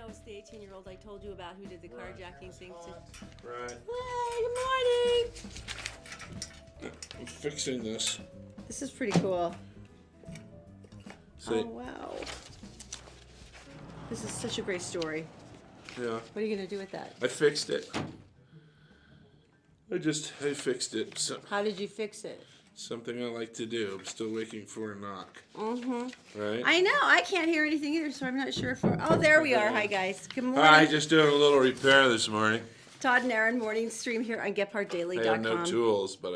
No, it's the 18-year-old I told you about who did the carjacking thing. Right. Hi, good morning. I'm fixing this. This is pretty cool. See? Oh, wow. This is such a great story. Yeah. What are you going to do with that? I fixed it. I fixed it. How did you fix it? Something I like to do. I'm still waiting for a knock. Mm-hmm. Right? I know. I can't hear anything either, so I'm not sure if we're... Oh, there we are. Hi, guys. Good morning. Hi, just doing a little repair this morning. Todd and Erin morning stream here on GetPartDaily.com. I have no tools, but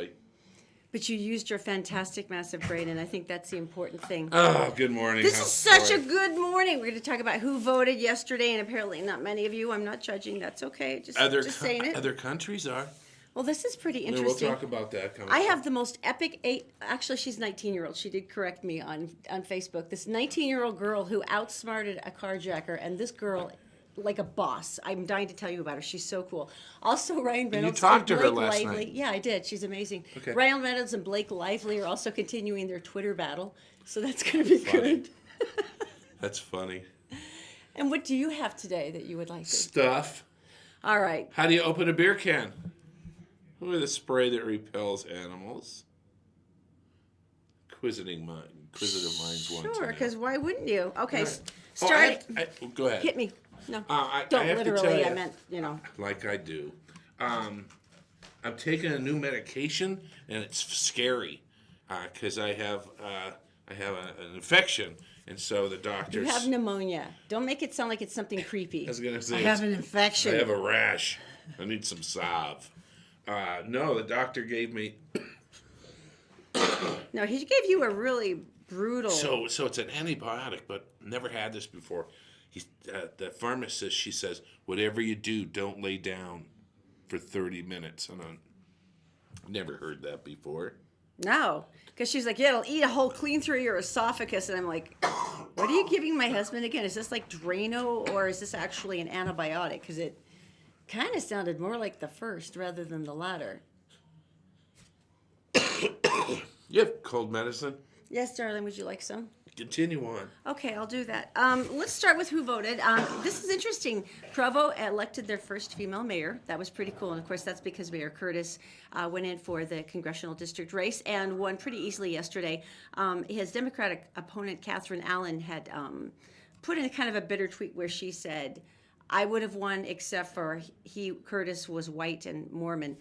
But you used your fantastic massive brain, and I think that's the important thing. Oh, good morning. This is such a good morning. We're going to talk about who voted yesterday, and apparently not many of you. I'm not judging. That's okay. Just saying it. Other countries are. Well, this is pretty We'll interesting. talk about that coming I up. have the most epic actually she's 19-year-old. She did correct me on Facebook. This 19-year-old girl who outsmarted a carjacker, and this girl, like a boss. I'm dying to tell you about her. She's so cool. Also, Ryan Reynolds. You talked to her Blake last Lively. night. Yeah, I did. She's amazing. Okay. Ryan Reynolds and Blake Lively are also continuing their Twitter battle, so that's going to be good. That's funny. And what do you have today that you would like to? Stuff. All right. How do you open a beer can? With a spray that repels animals. Inquisitive minds want to Sure, know. because why wouldn't you? Okay, Right. start. Go ahead. Hit me. No, I don't have to tell literally. you, I meant, like I do. I'm taking a new medication, and it's scary because I have an infection, and so the doctors. You have pneumonia. Don't make it sound like it's something creepy. I was gonna say I have an infection. I have a rash. I need some salve. No, the doctor gave me. No, he gave you a really brutal. So it's an antibiotic, but never had this before. The pharmacist, she says, whatever you do, don't lay down for 30 minutes. And I've never heard that before. No, because she's like, yeah, it'll eat a hole clean through your esophagus, and I'm like, what are you giving my husband again? Is this like Drano, or is this actually an antibiotic? Because it kind of sounded more like the first rather than the latter. You have cold medicine? Yes, darling. Would you like some? Continue on. Okay, I'll do that. Let's start with who voted. This is interesting. Provo elected their first female mayor. That was pretty cool. And, of course, that's because Mayor Curtis went in for the congressional district race and won pretty easily yesterday. His Democratic opponent, Catherine Allen, had put in a kind of a bitter tweet where she said, I would have won except for Curtis was white and Mormon.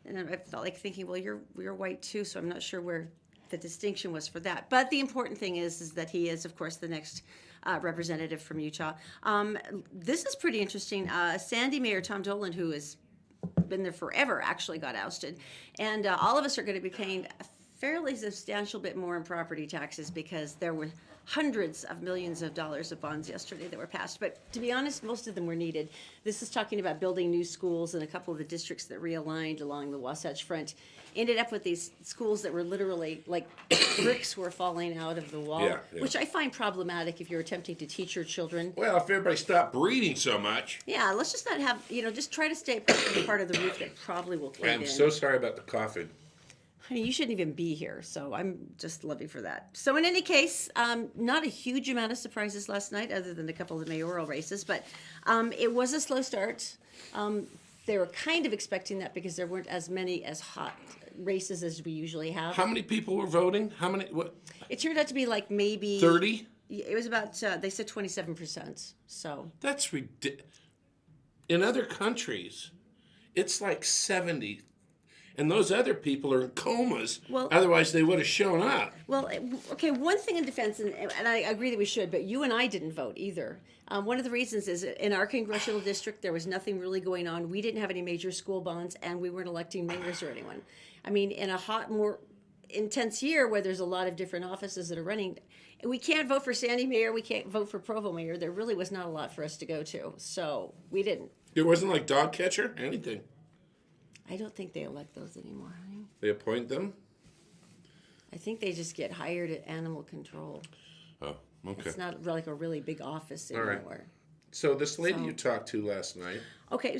And I felt like thinking, well, you're white too, so I'm not sure where the distinction was for that. But the important thing is that he is, of course, the next representative from Utah. This is pretty interesting. Sandy Mayor Tom Dolan, who has been there forever, actually got ousted. And all of us are going to be paying a fairly substantial bit more in property taxes because there were hundreds of millions of dollars of bonds yesterday that were passed. But to be honest, most of them were needed. This is talking about building new schools, and a couple of the districts that realigned along the Wasatch Front ended up with these schools that were literally like bricks were falling out of the wall, Yeah. which I find problematic if you're attempting to teach your children. Well, if everybody stopped breathing so much. Yeah, let's just not have, just try to stay apart from the part of the roof that probably will cave in. I'm so sorry about the coughing. Honey, you shouldn't even be here, so I'm just loving for that. So in any case, not a huge amount of surprises last night other than a couple of mayoral races, but it was a slow start. They were kind of expecting that because there weren't as many as hot races as we usually have. How many people were voting? How many? What? It turned out to be like maybe 30? It was about they said 27%. So That's ridiculous. In other countries, it's like 70. And those other people are in comas. Well, otherwise, they would have shown up. Well, okay, one thing in defense, and I agree that we should, but you and I didn't vote either. One of the reasons is in our congressional district, there was nothing really going on. We didn't have any major school bonds, and we weren't electing mayors or anyone. I mean, in a hot, more intense year where there's a lot of different offices that are running, we can't vote for Sandy Mayor, we can't vote for Provo Mayor. There really was not a lot for us to go to, so we didn't. There wasn't like dog catcher, anything. I don't think they elect those anymore, honey. They appoint them? I think they just get hired at animal control. Oh, okay. It's not like a really big office All anymore. right. So this lady you talked to last night. Okay,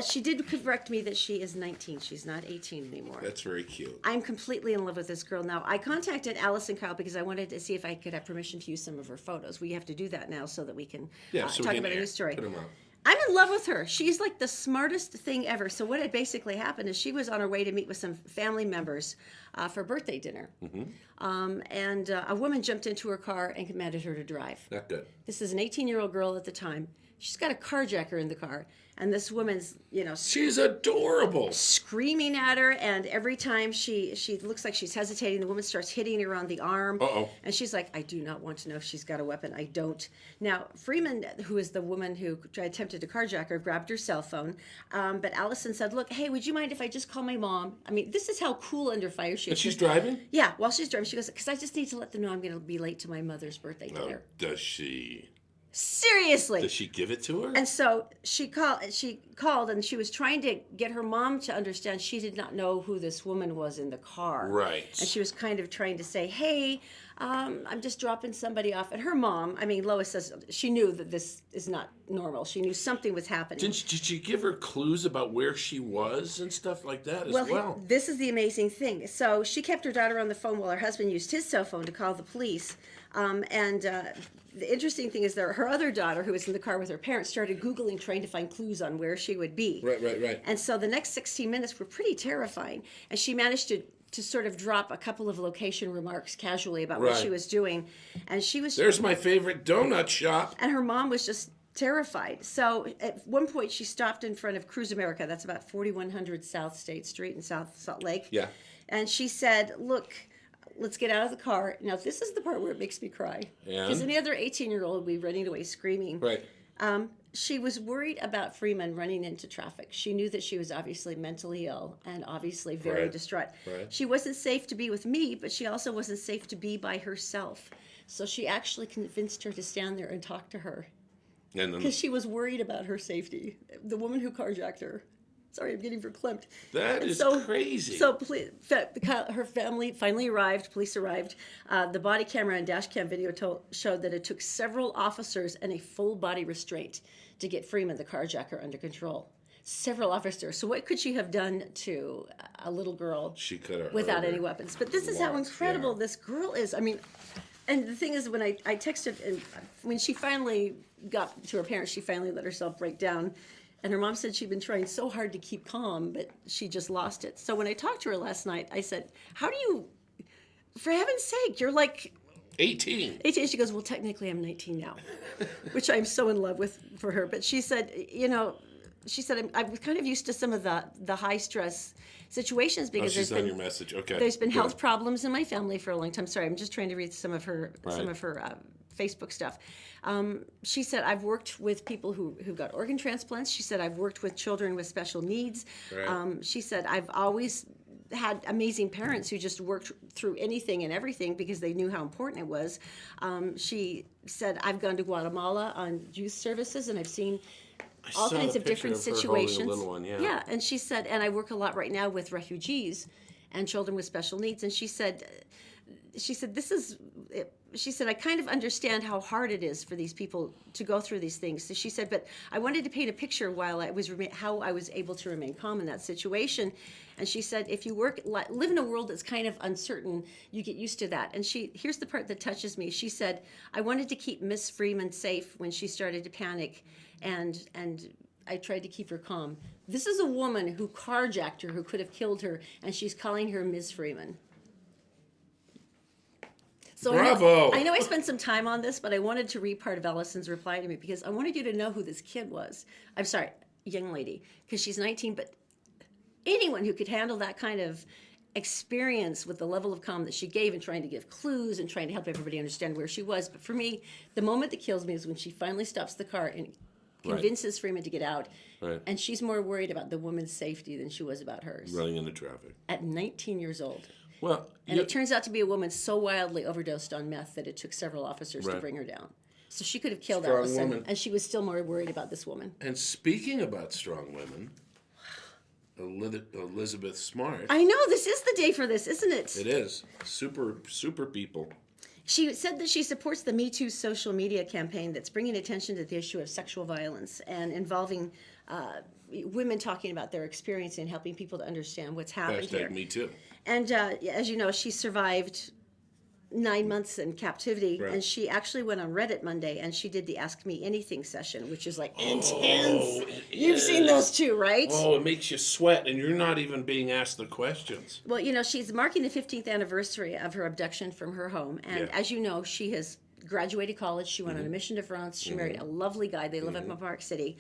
She did correct me that she is 19. She's not 18 anymore. That's very cute. I'm completely in love with this girl now. I contacted Allison Kyle because I wanted to see if I could have permission to use some of her photos. We have to do that now so that we can Yeah, so we talk can about a new story. put 'em up. I'm in love with her. She's like the smartest thing ever. So what had basically happened is she was on her way to meet with some family members for birthday dinner. And a woman jumped into her car and commanded her to drive. Not good. This is an 18-year-old girl at the time. She's got a carjacker in the car. And this woman's, She's adorable. screaming at her, and every time she looks like she's hesitating, the woman starts hitting her on the arm. Uh-oh. And she's like, I do not want to know if she's got a weapon. I don't. Now, Freeman, who is the woman who attempted to carjack her, grabbed her cell phone. But Allison said, look, hey, would you mind if I just call my mom? I mean, this is how cool under fire she is. And she's driving? Yeah, while she's driving, she goes, because I just need to let them know I'm going to be late to my mother's birthday No, dinner. does she? Seriously. Does she give it to her? And so she called and she was trying to get her mom to understand she did not know who this woman was in the car. Right. And she was kind of trying to say, hey, I'm just dropping somebody off. And her mom, Lois says she knew that this is not normal. She knew something was happening. Did she give her clues about where she was and stuff like that as well? This is the amazing thing. So she kept her daughter on the phone while her husband used his cell phone to call the police. The interesting thing is that her other daughter, who was in the car with her parents, started Googling, trying to find clues on where she would be. Right. And so the next 16 minutes were pretty terrifying. And she managed to sort of drop a couple of location remarks casually about what she was doing. And she was... There's my favorite donut shop. And her mom was just terrified. So at one point she stopped in front of Cruise America. That's about 4100 South State Street in South Salt Lake. Yeah. And she said, look... Let's get out of the car. Now, this is the part where it makes me cry. Because any other 18-year-old would be running away screaming. Right. She was worried about Freeman running into traffic. She knew that she was obviously mentally ill and obviously very distraught. Right. She wasn't safe to be with me, but she also wasn't safe to be by herself. So she actually convinced her to stand there and talk to her. Because she was worried about her safety. The woman who carjacked her. Sorry, I'm getting verklempt. That is crazy. So her family finally arrived. Police arrived. The body camera and dash cam video showed that it took several officers and a full body restraint to get Freeman, the carjacker, under control. Several officers. So what could she have done to a little girl She could have without any weapons? But this is how incredible this girl is. And the thing is, when I texted, and when she finally got to her parents, she finally let herself break down. And her mom said she'd been trying so hard to keep calm, but she just lost it. So when I talked to her last night, I said, how do you, for heaven's sake, you're like 18. 18. She goes, well, technically I'm 19 now, which I'm so in love with for her. But she said, I'm kind of used to some of the high stress situations because she's on your message. Okay. There's been health problems in my family for a long time. Sorry, I'm just trying to read some of her Facebook stuff. She said, I've worked with people who got organ transplants. She said, I've worked with children with special needs. Right. She said, I've always had amazing parents who just worked through anything and everything because they knew how important it was. She said, I've gone to Guatemala on youth services and I've seen all kinds of different situations. Little one, yeah, and she said, and I work a lot right now with refugees and children with special needs. And she said, I kind of understand how hard it is for these people to go through these things. So she said, but I wanted to paint a picture how I was able to remain calm in that situation. And she said, if you live in a world that's kind of uncertain, you get used to that. And here's the part that touches me. She said, I wanted to keep Miss Freeman safe when she started to panic, and I tried to keep her calm. This is a woman who carjacked her, who could have killed her, and she's calling her Ms. Freeman. So Bravo! I know I spent some time on this, but I wanted to read part of Allison's reply to me because I wanted you to know who this kid was. I'm sorry, young lady, because she's 19, but anyone who could handle that kind of experience with the level of calm that she gave and trying to give clues and trying to help everybody understand where she was. But for me, the moment that kills me is when she finally stops the car and convinces Freeman to get out. Right. And she's more worried about the woman's safety than she was about hers. Running into traffic. At 19 years old. Well, and it turns out to be a woman so wildly overdosed on meth that it took several officers to bring her down. So she could have killed Allison, woman. And she was still more worried about this woman. And speaking about strong women, Elizabeth Smart. I know, this is the day for this, isn't it? It is. Super people. She said that she supports the Me Too social media campaign that's bringing attention to the issue of sexual violence and involving women talking about their experience and helping people to understand what's happened here. Me too. And as you know, she survived 9 months in captivity, Right. and she actually went on Reddit Monday and she did the Ask Me Anything session, which is like intense. You've seen those too, right? Oh, it makes you sweat, and you're not even being asked the questions. Well, she's marking the 15th anniversary of her abduction from her home, and as you know, she has graduated college. She went on a mission to France. She married a lovely guy. They live up in Park City.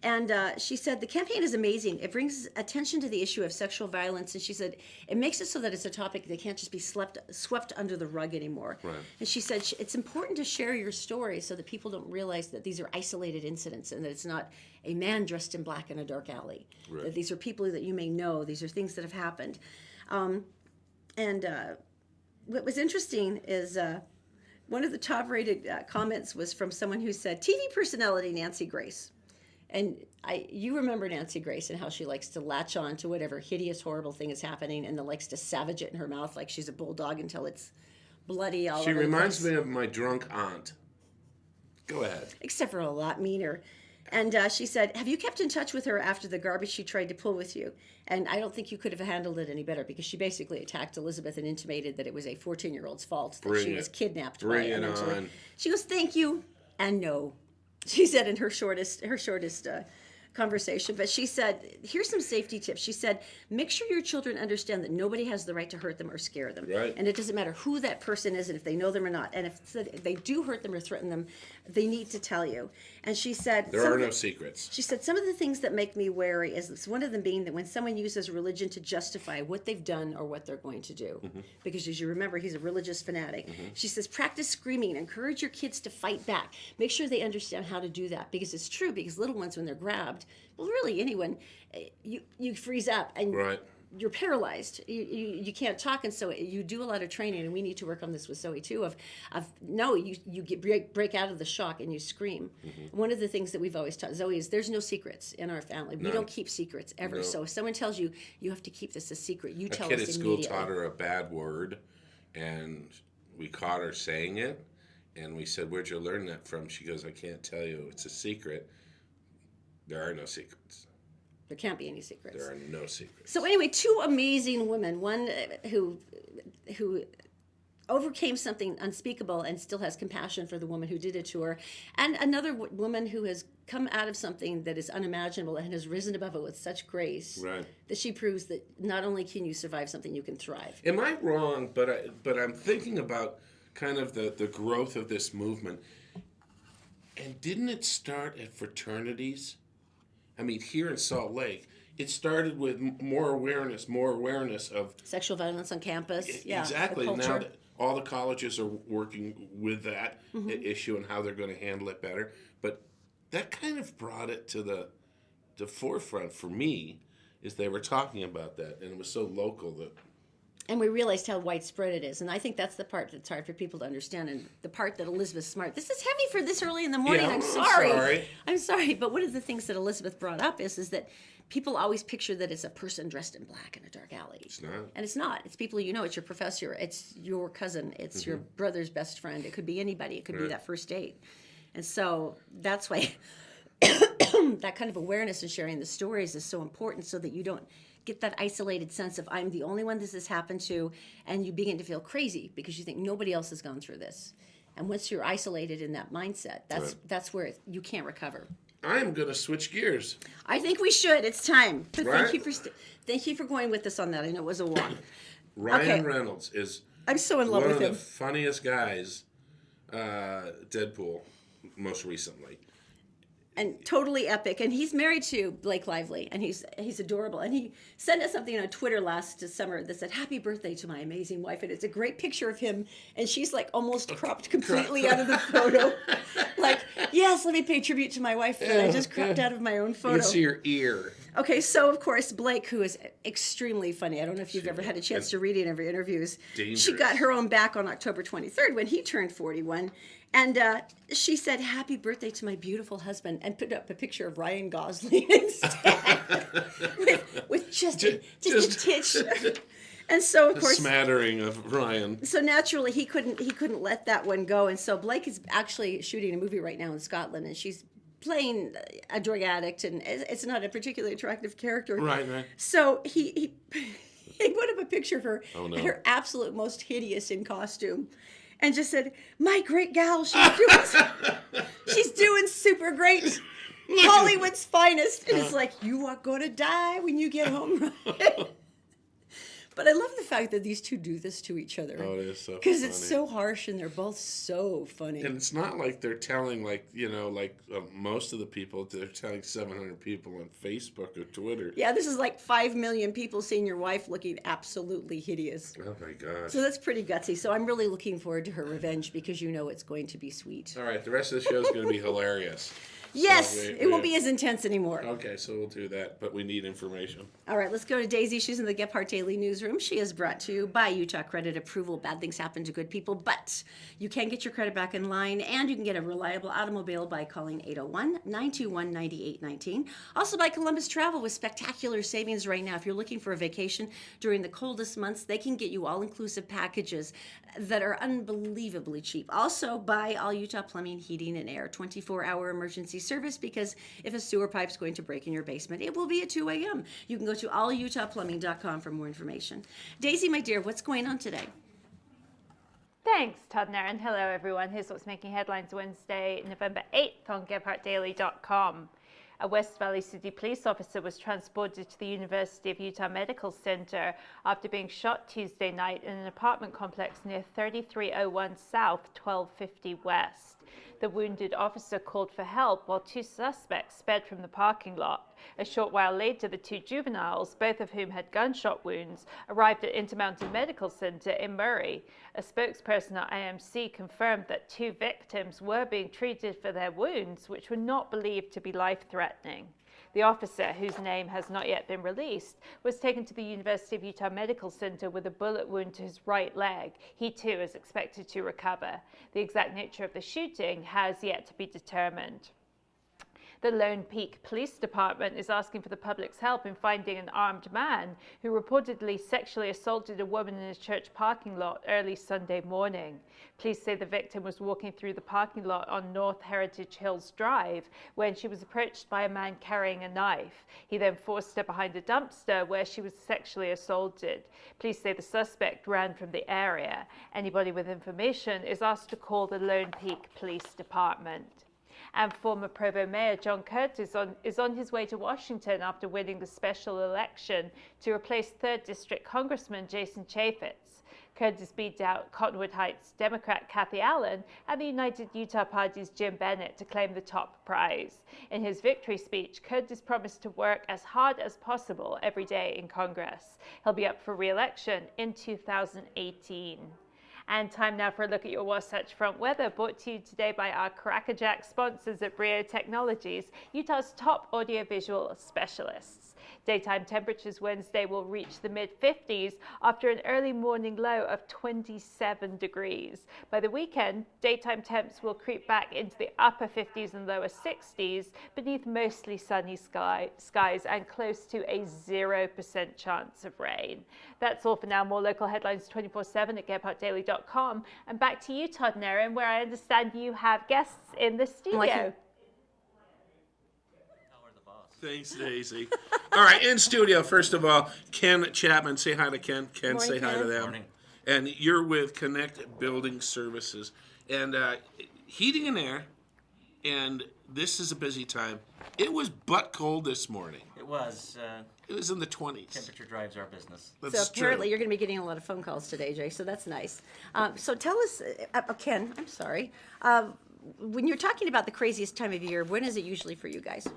And she said, the campaign is amazing. It brings attention to the issue of sexual violence. And she said, it makes it so that it's a topic that can't just be swept under the rug anymore. Right. And she said, it's important to share your story so that people don't realize that these are isolated incidents and that it's not a man dressed in black in a dark alley. Right. That these are people that you may know. These are things that have happened. What was interesting is one of the top-rated comments was from someone who said, TV personality Nancy Grace. And you remember Nancy Grace and how she likes to latch on to whatever hideous, horrible thing is happening and then likes to savage it in her mouth like she's a bulldog until it's bloody all over the place. She reminds me of my drunk aunt. Go ahead. Except for a lot meaner. And she said, have you kept in touch with her after the garbage she tried to pull with you? And I don't think you could have handled it any better because she basically attacked Elizabeth and intimated that it was a 14-year-old's fault that she was kidnapped by it eventually. on. She goes, thank you, and no. She said in her shortest conversation, but she said, here's some safety tips. She said, make sure your children understand that nobody has the right to hurt them or scare them. Right. And it doesn't matter who that person is and if they know them or not. And if they do hurt them or threaten them, they need to tell you. And she said, There are no secrets. She said, some of the things that make me wary is one of them being that when someone uses religion to justify what they've done or what they're going to do, because as you remember, he's a religious fanatic. She says, practice screaming, encourage your kids to fight back. Make sure they understand how to do that because it's true, because little ones, when they're grabbed, well, really anyone, you freeze up and Right. you're paralyzed. You can't talk, and so you do a lot of training, and we need to work on this with Zoe too. You break out of the shock and you scream. One of the things that we've always taught Zoe is there's no secrets in our family. We don't keep secrets ever. No. So if someone tells you you have to keep this a secret, you tell A kid us at immediately. school taught her a bad word, and we caught her saying it, and we said, "Where'd you learn that from?" She goes, "I can't tell you. It's a secret." There are no secrets. There can't be any secrets. There are no secrets. So anyway, two amazing women. One who overcame something unspeakable and still has compassion for the woman who did it to her, and another woman who has come out of something that is unimaginable and has risen above it with such grace Right. that she proves that not only can you survive something, you can thrive. Am I wrong? But I'm thinking about kind of the growth of this movement. And didn't it start at fraternities? I mean, here in Salt Lake, it started with more awareness of Sexual violence on campus. Yeah, exactly. the Now culture. that all the colleges are working with that issue and how they're going to handle it better. But that kind of brought it to the forefront for me, is they were talking about that, and it was so local that. And we realized how widespread it is. And I think that's the part that's hard for people to understand. And the part that Elizabeth Smart, this is heavy for this early in the morning. Yeah, I'm I'm sorry. sorry. I'm sorry. But one of the things that Elizabeth brought up is that people always picture that it's a person dressed in black in a dark alley. It's not. And it's not. It's people you know. It's your professor. It's your cousin. It's your brother's best friend. It could be anybody. It could be that first date. And so that's why that kind of awareness and sharing the stories is so important, so that you don't get that isolated sense of I'm the only one this has happened to, and you begin to feel crazy because you think nobody else has gone through this. And once you're isolated in that mindset, that's where you can't recover. I'm going to switch gears. I think we should. It's time. But Right? thank you for going with us on that. I know it was a walk. Ryan Reynolds is I'm so in love one with of him. the funniest guys, Deadpool, most recently. And totally epic. And he's married to Blake Lively, and he's adorable. And he sent us something on Twitter last summer that said, "Happy birthday to my amazing wife." And it's a great picture of him, and she's like almost cropped completely out of the photo. Like, yes, let me pay tribute to my wife, but I just cropped out of my own You photo. can see your ear. Okay, so of course Blake, who is extremely funny. I don't know if you've ever had a chance to read any of her interviews. Dangerous. She got her own back on October 23rd when he turned 41. And she said, "Happy birthday to my beautiful husband," and put up a picture of Ryan Gosling instead, with just a titch. And so of A course, smattering of Ryan. so naturally he couldn't let that one go. And so Blake is actually shooting a movie right now in Scotland, and she's playing a drug addict, and it's not a particularly attractive character. Right. So he he put up a picture of her Oh, no. at her absolute most hideous in costume, and just said, "My great gal, she's doing super great, Hollywood's finest." And it's like, you are gonna die when you get home, right? But I love the fact that these two do this to each other. Oh, it is so because it's funny. so harsh, and they're both so funny. And it's not like they're telling, most of the people, they're telling 700 people on Facebook or Twitter. Yeah, this is like 5 million people seeing your wife looking absolutely hideous. Oh, my gosh. So that's pretty gutsy. So I'm really looking forward to her revenge, because you know it's going to be sweet. All right, the rest of the show is going to be hilarious. Yes, So it won't be as intense anymore. Okay, so we'll do that, but we need information. All right, let's go to Daisy. She's in the Gephardt Daily Newsroom. She is brought to you by Utah Credit Approval. Bad things happen to good people, but you can get your credit back in line, and you can get a reliable automobile by calling 801-921-9819. Also by Columbus Travel, with spectacular savings right now. If you're looking for a vacation during the coldest months, they can get you all-inclusive packages that are unbelievably cheap. Also by All Utah Plumbing, Heating, and Air, 24-hour emergency service, because if a sewer pipe's going to break in your basement, it will be at 2 a.m. You can go to allutahplumbing.com for more information. Daisy, my dear, what's going on today? Thanks, Todd and Erin. Hello, everyone. Here's what's making headlines Wednesday, November 8th on GephartDaily.com. A West Valley City police officer was transported to the University of Utah Medical Center after being shot Tuesday night in an apartment complex near 3301 South, 1250 West. The wounded officer called for help while two suspects sped from the parking lot. A short while later, the two juveniles, both of whom had gunshot wounds, arrived at Intermountain Medical Center in Murray. A spokesperson at IMC confirmed that two victims were being treated for their wounds, which were not believed to be life-threatening. The officer, whose name has not yet been released, was taken to the University of Utah Medical Center with a bullet wound to his right leg. He too is expected to recover. The exact nature of the shooting has yet to be determined. The Lone Peak Police Department is asking for the public's help in finding an armed man who reportedly sexually assaulted a woman in a church parking lot early Sunday morning. Police say the victim was walking through the parking lot on North Heritage Hills Drive when she was approached by a man carrying a knife. He then forced her behind a dumpster where she was sexually assaulted. Police say the suspect ran from the area. Anybody with information is asked to call the Lone Peak Police Department. And former Provo Mayor John Curtis is on his way to Washington after winning the special election to replace 3rd District Congressman Jason Chaffetz. Curtis beat out Cottonwood Heights Democrat Kathy Allen and the United Utah Party's Jim Bennett to claim the top prize. In his victory speech, Curtis promised to work as hard as possible every day in Congress. He'll be up for re-election in 2018. And time now for a look at your Wasatch Front weather, brought to you today by our Crackerjack sponsors at Brio Technologies, Utah's top audiovisual specialists. Daytime temperatures Wednesday will reach the mid-50s after an early morning low of 27 degrees. By the weekend, daytime temps will creep back into the upper 50s and lower 60s beneath mostly sunny skies and close to a 0% chance of rain. That's all for now. More local headlines 24/7 at GephartDaily.com. And back to you, Todd and Erin, where I understand you have guests in the studio. Thanks, Daisy. All right, in studio, first of all, Ken Chapman. Say hi to Ken. Ken, Morning, say hi to Ken. them. Morning. And you're with Connect Building Services. And heating and air, and this is a busy time. It was butt cold this morning. It was. It was in the 20s. Temperature drives our business. That's So apparently true. you're going to be getting a lot of phone calls today, Jay, so that's nice. So tell us, Ken, I'm sorry. When you're talking about the craziest time of year, when is it usually for you guys?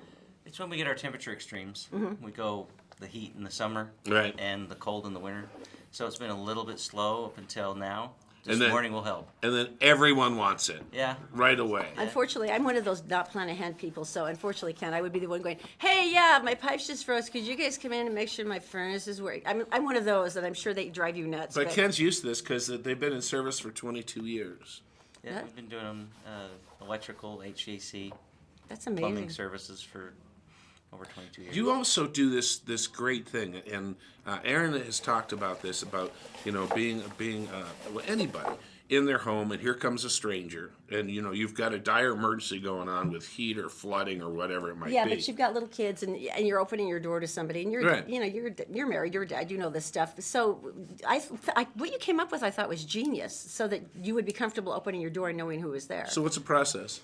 It's when we get our temperature extremes. We go the heat in the summer Right. and the cold in the winter. So it's been a little bit slow up until now. This And then- morning will help. And then everyone wants it Yeah. right away. Unfortunately, I'm one of those not plan ahead people, so unfortunately, Ken, I would be the one going, hey, yeah, my pipes just froze. Could you guys come in and make sure my furnace is working? I'm one of those that I'm sure they drive you nuts. But Ken's used to this because they've been in service for 22 years. Yeah, Yeah. we've been doing electrical, HVAC, That's plumbing amazing. services for over 22 years. You also do this great thing, and Erin has talked about this, about being anybody in their home, and here comes a stranger, and you've got a dire emergency going on with heat or flooding or whatever it might be. Yeah, but you've got little kids, and you're opening your door to somebody, and you're Right. you're married, you're a dad, you know this stuff. So what you came up with, I thought, was genius, so that you would be comfortable opening your door and knowing who was there. So what's the process?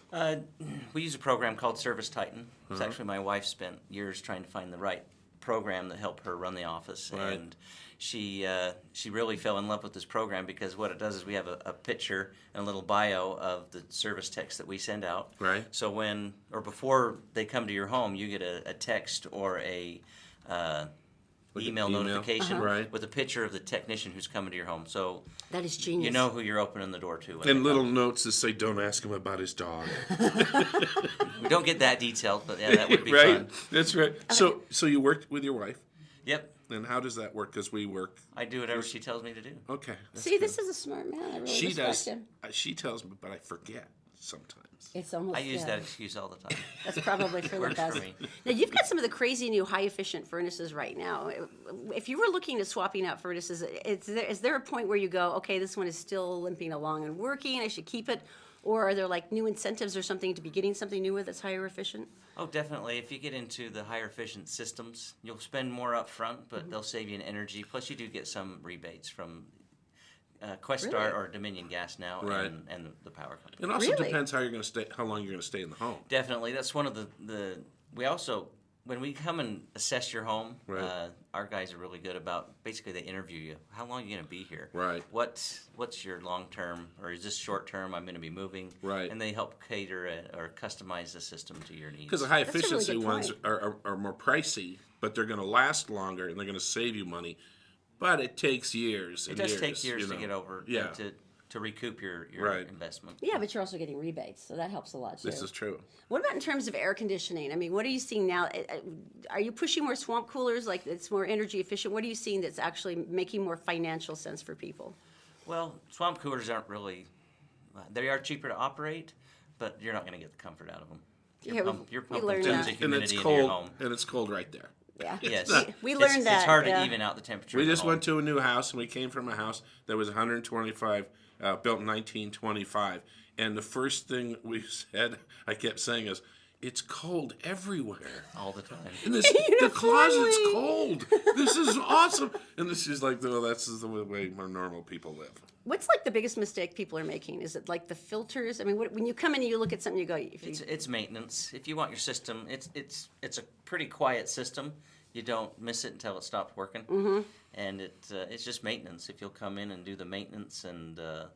We use a program called Service Titan. It's actually my wife spent years trying to find the right program that helped her run the office, Right. and she really fell in love with this program because what it does is we have a picture and a little bio of the service text that we send out. Right. So before they come to your home, you get a text or a email notification Right. with a picture of the technician who's coming to your home. So That is genius. you know who you're opening the door to. when And they little come. notes that say, "Don't ask him about his dog." We don't get that detailed, but yeah, that would be Right. fun. That's right. So you work with your wife, Yep. and how does that work? Because we work. I do whatever she tells me to do. Okay. that's See, good. this is a smart man. I really She respect does. him. She tells me, but I forget sometimes. It's almost. I use yeah. that excuse all the time. That's probably for the Works best. for me. Now, you've got some of the crazy new high-efficient furnaces right now. If you were looking at swapping out furnaces, is there a point where you go, okay, this one is still limping along and working, I should keep it? Or are there like new incentives or something to be getting something new with that's higher efficient? Oh, definitely. If you get into the higher efficient systems, you'll spend more up front, but they'll save you in energy. Plus, you do get some rebates from Questar Really? or Dominion Gas now Right. and the power company. It also Really? depends how you're going to stay, how long you're going to stay in the home. Definitely. That's one of we also, when we come and assess your home, Right. our guys are really good about, basically they interview you. How long are you going to be here? Right. What's your long term, or is this short term, I'm going to be moving? Right. And they help cater or customize the system to your needs. Because the high That's a really efficiency good ones point. are more pricey, but they're going to last longer and they're going to save you money. But it takes years. It and does years, take years you to know. get over, Yeah. to recoup your Right. investment. Yeah, but you're also getting rebates, so that helps a lot too. This is true. What about in terms of air conditioning? I mean, what are you seeing now? Are you pushing more swamp coolers, like it's more energy efficient? What are you seeing that's actually making more financial sense for people? Well, swamp coolers aren't really, they are cheaper to operate, but you're not going to get the comfort out of them. Yeah, You're we pumping learned tons that. of And it's humidity into your cold. home. And it's cold right there. Yeah. Yes. We learned that. It's hard yeah. to even out the temperature. We of the just home. went to a new house, and we came from a house that was 125, built in 1925. And the first thing we said, I kept saying, is, "It's cold everywhere. all the time. And the closet's cold. This is awesome." And this is like, well, that's the way more normal people live. What's like the biggest mistake people are making? Is it like the filters? I mean, when you come in and you look at something, you go, if you, It's maintenance. If you want your system, it's a pretty quiet system. You don't miss it until it stops working, and it's just maintenance. If you'll come in and do the maintenance and the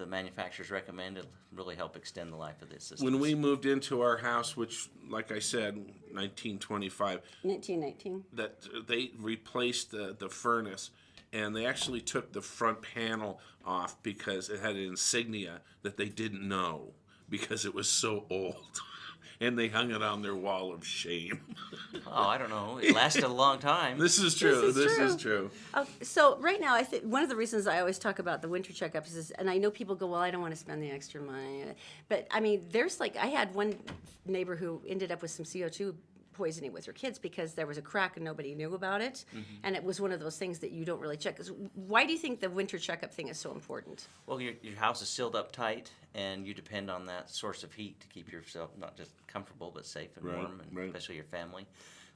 manufacturers recommend, it'll really help extend the life of this system. When we moved into our house, which, like I said, 1925, 1919. that they replaced the furnace, and they actually took the front panel off because it had an insignia that they didn't know because it was so old. And they hung it on their wall of shame. Oh, I don't know. It lasted a long time. This is true. This is This is true. true. So right now, I think one of the reasons I always talk about the winter checkups is, and I know people go, well, I don't want to spend the extra money, but I mean, there's like, I had one neighbor who ended up with some CO2 poisoning with her kids because there was a crack and nobody knew about it, and it was one of those things that you don't really check. Why do you think the winter checkup thing is so important? Well, your house is sealed up tight, and you depend on that source of heat to keep yourself not just comfortable, but safe and Right, warm, and right. especially your family.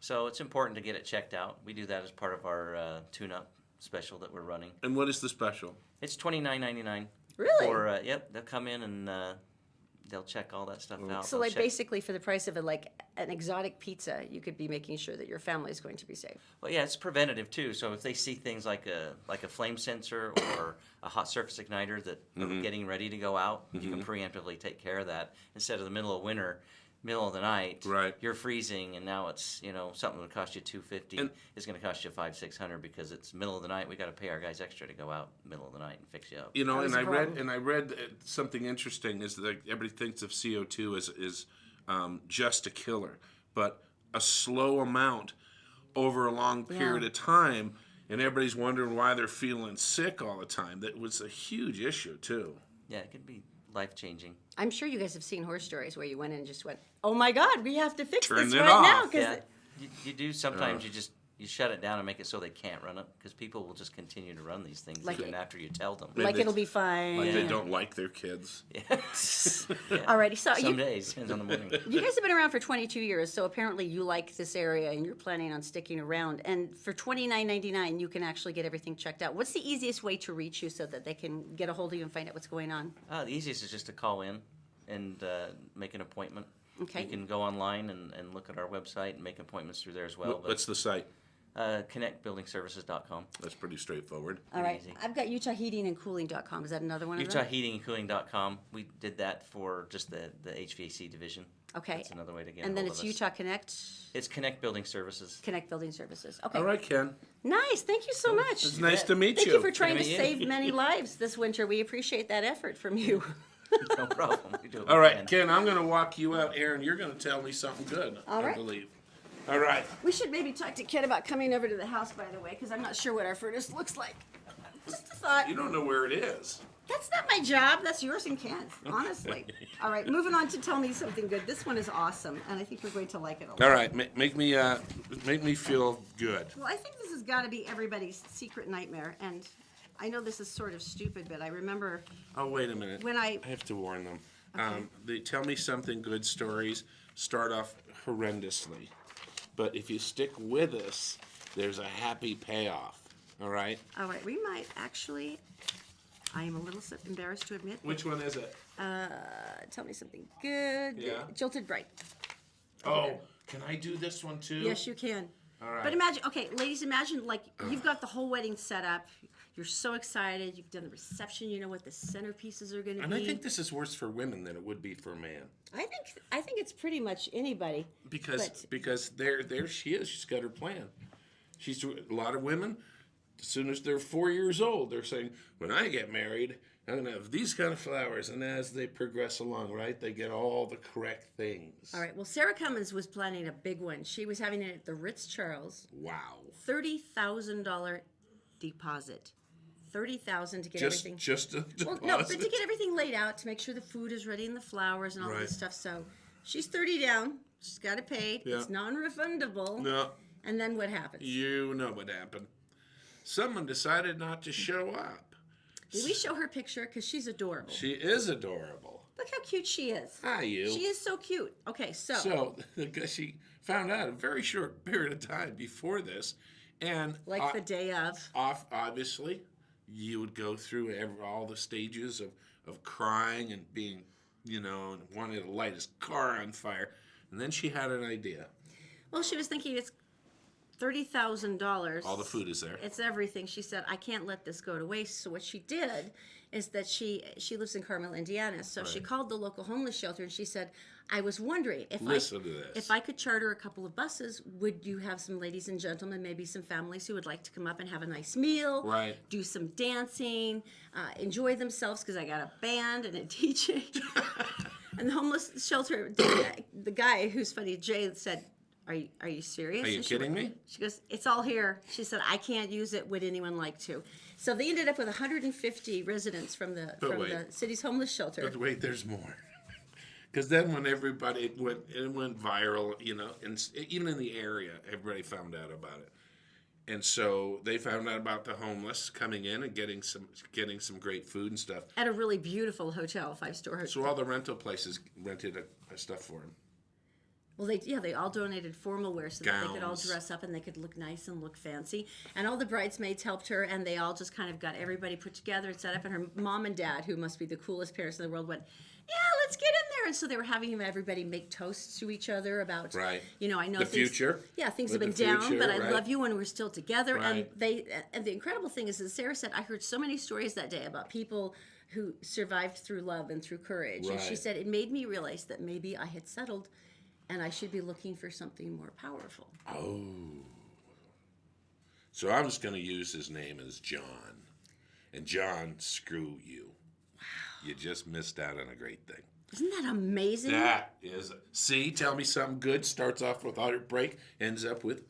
So it's important to get it checked out. We do that as part of our tune-up special that we're running. And what is the special? It's $29.99. Really? For, yep, they'll come in and they'll check all that stuff out. So They'll like check- basically for the price of an exotic pizza, you could be making sure that your family is going to be safe. Well, yeah, it's preventative too. So if they see things like a flame sensor or a hot surface igniter that are getting ready to go out, you can preemptively take care of that instead of the middle of winter, middle of the night. Right. You're freezing, and now it's something that would cost you $250 And- is going to cost you $500-600 because it's middle of the night. We got to pay our guys extra to go out middle of the night and fix you up. You know, That and was a I read problem. something interesting is that everybody thinks of CO2 as just a killer, but a slow amount over a long period of time, and everybody's wondering why they're feeling sick all the time. That was a huge issue too. Yeah, it could be life changing. I'm sure you guys have seen horror stories where you went in and just went, "Oh my God, we have to fix Turn this it right now." off. Because You do sometimes. You shut it down and make it so they can't run it, because people will just continue to run these things Like even it- after you tell them. Like they- it'll be fine. Like they don't like their kids. Alrighty, so Some days depends on the morning. you guys have been around for 22 years, so apparently you like this area and you're planning on sticking around. And for $29.99, you can actually get everything checked out. What's the easiest way to reach you so that they can get a hold of you and find out what's going on? The easiest is just to call in and make an appointment. Okay. You can go online and look at our website and make appointments through there as well. What's the site? ConnectBuildingServices.com. That's pretty straightforward. All right, easy. I've got UtahHeatingandCooling.com. Is that another one of them? UtahHeatingandCooling.com. We did that for just the HVAC division. Okay. That's another way to get And then ahold it's of us. Utah Connect, It's Connect Building Services. Connect Building Services. Okay. All right, Ken. Nice. Thank you so much. It's nice to meet Thank you for trying to Good to save meet you. many lives this winter. We appreciate that effort from you. No problem. We do it All right, again. Ken, I'm going to walk you out. Aaron, you're going to tell me something good, All I right. believe. All right. We should maybe talk to Ken about coming over to the house, by the way, because I'm not sure what our furnace looks like. Just a thought. You don't know where it is. That's not my job. That's yours and Ken's, honestly. All right, moving on to tell me something good. This one is awesome, and I think we're going to like it a lot. All right, make me feel good. Well, I think this has got to be everybody's secret nightmare, and I know this is sort of stupid, but I remember Oh, wait a minute. when I have to warn them. The tell me something good stories start off horrendously. But if you stick with us, there's a happy payoff. All right? All right, we might actually. I am a little embarrassed to admit. Which one is it? Tell me something good. Yeah. Jilted Bright. Oh, can I do this one too? Yes, you can. All right. But imagine, okay, ladies, imagine like you've got the whole wedding set up. You're so excited. You've done the reception. You know what the centerpieces are going to And be. I think this is worse for women than it would be for a man. I think it's pretty much anybody. Because there she is. She's got her plan. She's a lot of women. As soon as they're 4 years old, they're saying, "When I get married, I'm gonna have these kind of flowers." And as they progress along, right, they get all the correct things. All right. Well, Sarah Cummins was planning a big one. She was having it at the Ritz Charles. Wow. $30,000 deposit. $30,000 to get everything. Just a deposit. Well, no, but to get everything laid out, to make sure the food is ready and the flowers and all Right. this stuff. So she's 30 down. She's got it paid. Yeah. It's non-refundable. No, And then what happens? you know what happened. Someone decided not to show up. Did we show her picture? Because she's adorable. She is adorable. Look how cute she is. Hi, you. She is so cute. Okay, so So she found out a very short period of time before this, and like the day of. obviously, you would go through all the stages of crying and being, and wanting to light his car on fire, and then she had an idea. Well, she was thinking it's $30,000. All the food is there. It's everything. She said, I can't let this go to waste. So what she did is that she lives in Carmel, Indiana. So she called the local homeless shelter and she said, I was wondering Listen to this. if I could charter a couple of buses, would you have some ladies and gentlemen, maybe some families who would like to come up and have a nice meal, Right. do some dancing, enjoy themselves because I got a band and a DJ. And the homeless shelter, the guy who's funny, Jay, said, Are you serious? Are you And kidding me? She goes, it's all here. She said, I can't use it. Would anyone like to? So they ended up with 150 residents from the wait. the city's homeless shelter. But wait, there's more. Because then when everybody, it went viral, and even in the area, everybody found out about it. And so they found out about the homeless coming in and getting some great food and stuff. At a really beautiful hotel, 5-star hotel. So all the rental places rented stuff for him. Well, they all donated formal wear so that they could all Gowns. dress up and they could look nice and look fancy. And all the bridesmaids helped her, and they all just kind of got everybody put together and set up. And her mom and dad, who must be the coolest parents in the world, went, yeah, let's get in there. And so they were having everybody make toasts to each other about, Right. I know The things, future. Yeah, things With have been the down, future, but I right. love you when we're still together. Right. And the incredible thing is that Sarah said, I heard so many stories that day about people who survived through love and through courage. And she Right. said, it made me realize that maybe I had settled and I should be looking for something more powerful. Oh. So I'm just going to use his name as John. And John, screw you. Wow. You just missed out on a great thing. Isn't that amazing? That is. See, tell me something good. Starts off with heartbreak, ends up with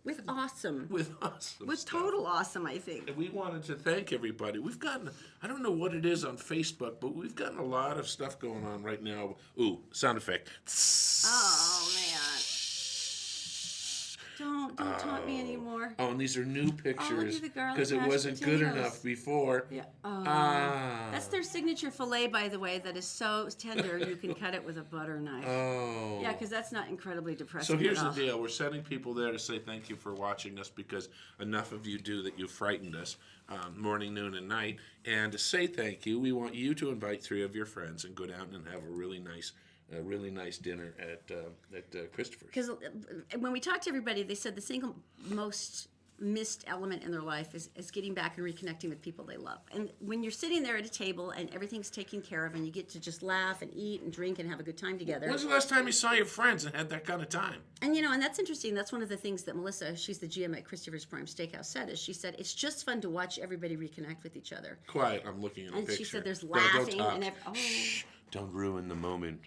With awesome. with awesome. With stuff. total awesome, I think. And we wanted to thank everybody. We've gotten, I don't know what it is on Facebook, but we've gotten a lot of stuff going on right now. Ooh, sound effect. Oh, man. Don't taunt me anymore. Oh, and these are new pictures at the garlic because it mashed wasn't good potatoes. enough before. Yeah. Ah. That's their signature fillet, by the way, that is so tender you can cut it with a butter knife. Oh. Yeah, because that's not incredibly depressing. So here's at the all. deal. We're sending people there to say thank you for watching us because enough of you do that you frightened us morning, noon, and night. And to say thank you, we want you to invite 3 of your friends and go down and have a really nice dinner at Christopher's. Because when we talked to everybody, they said the single most missed element in their life is getting back and reconnecting with people they love. And when you're sitting there at a table and everything's taken care of and you get to just laugh and eat and drink and have a good time together. When's the last time you saw your friends and had that kind of time? And and that's interesting. That's one of the things that Melissa, she's the GM at Christopher's Prime Steakhouse, said is she said it's just fun to watch everybody reconnect with each other. Quiet, I'm looking at a And picture. she said there's No, laughing don't talk. and Shh, don't ruin the moment.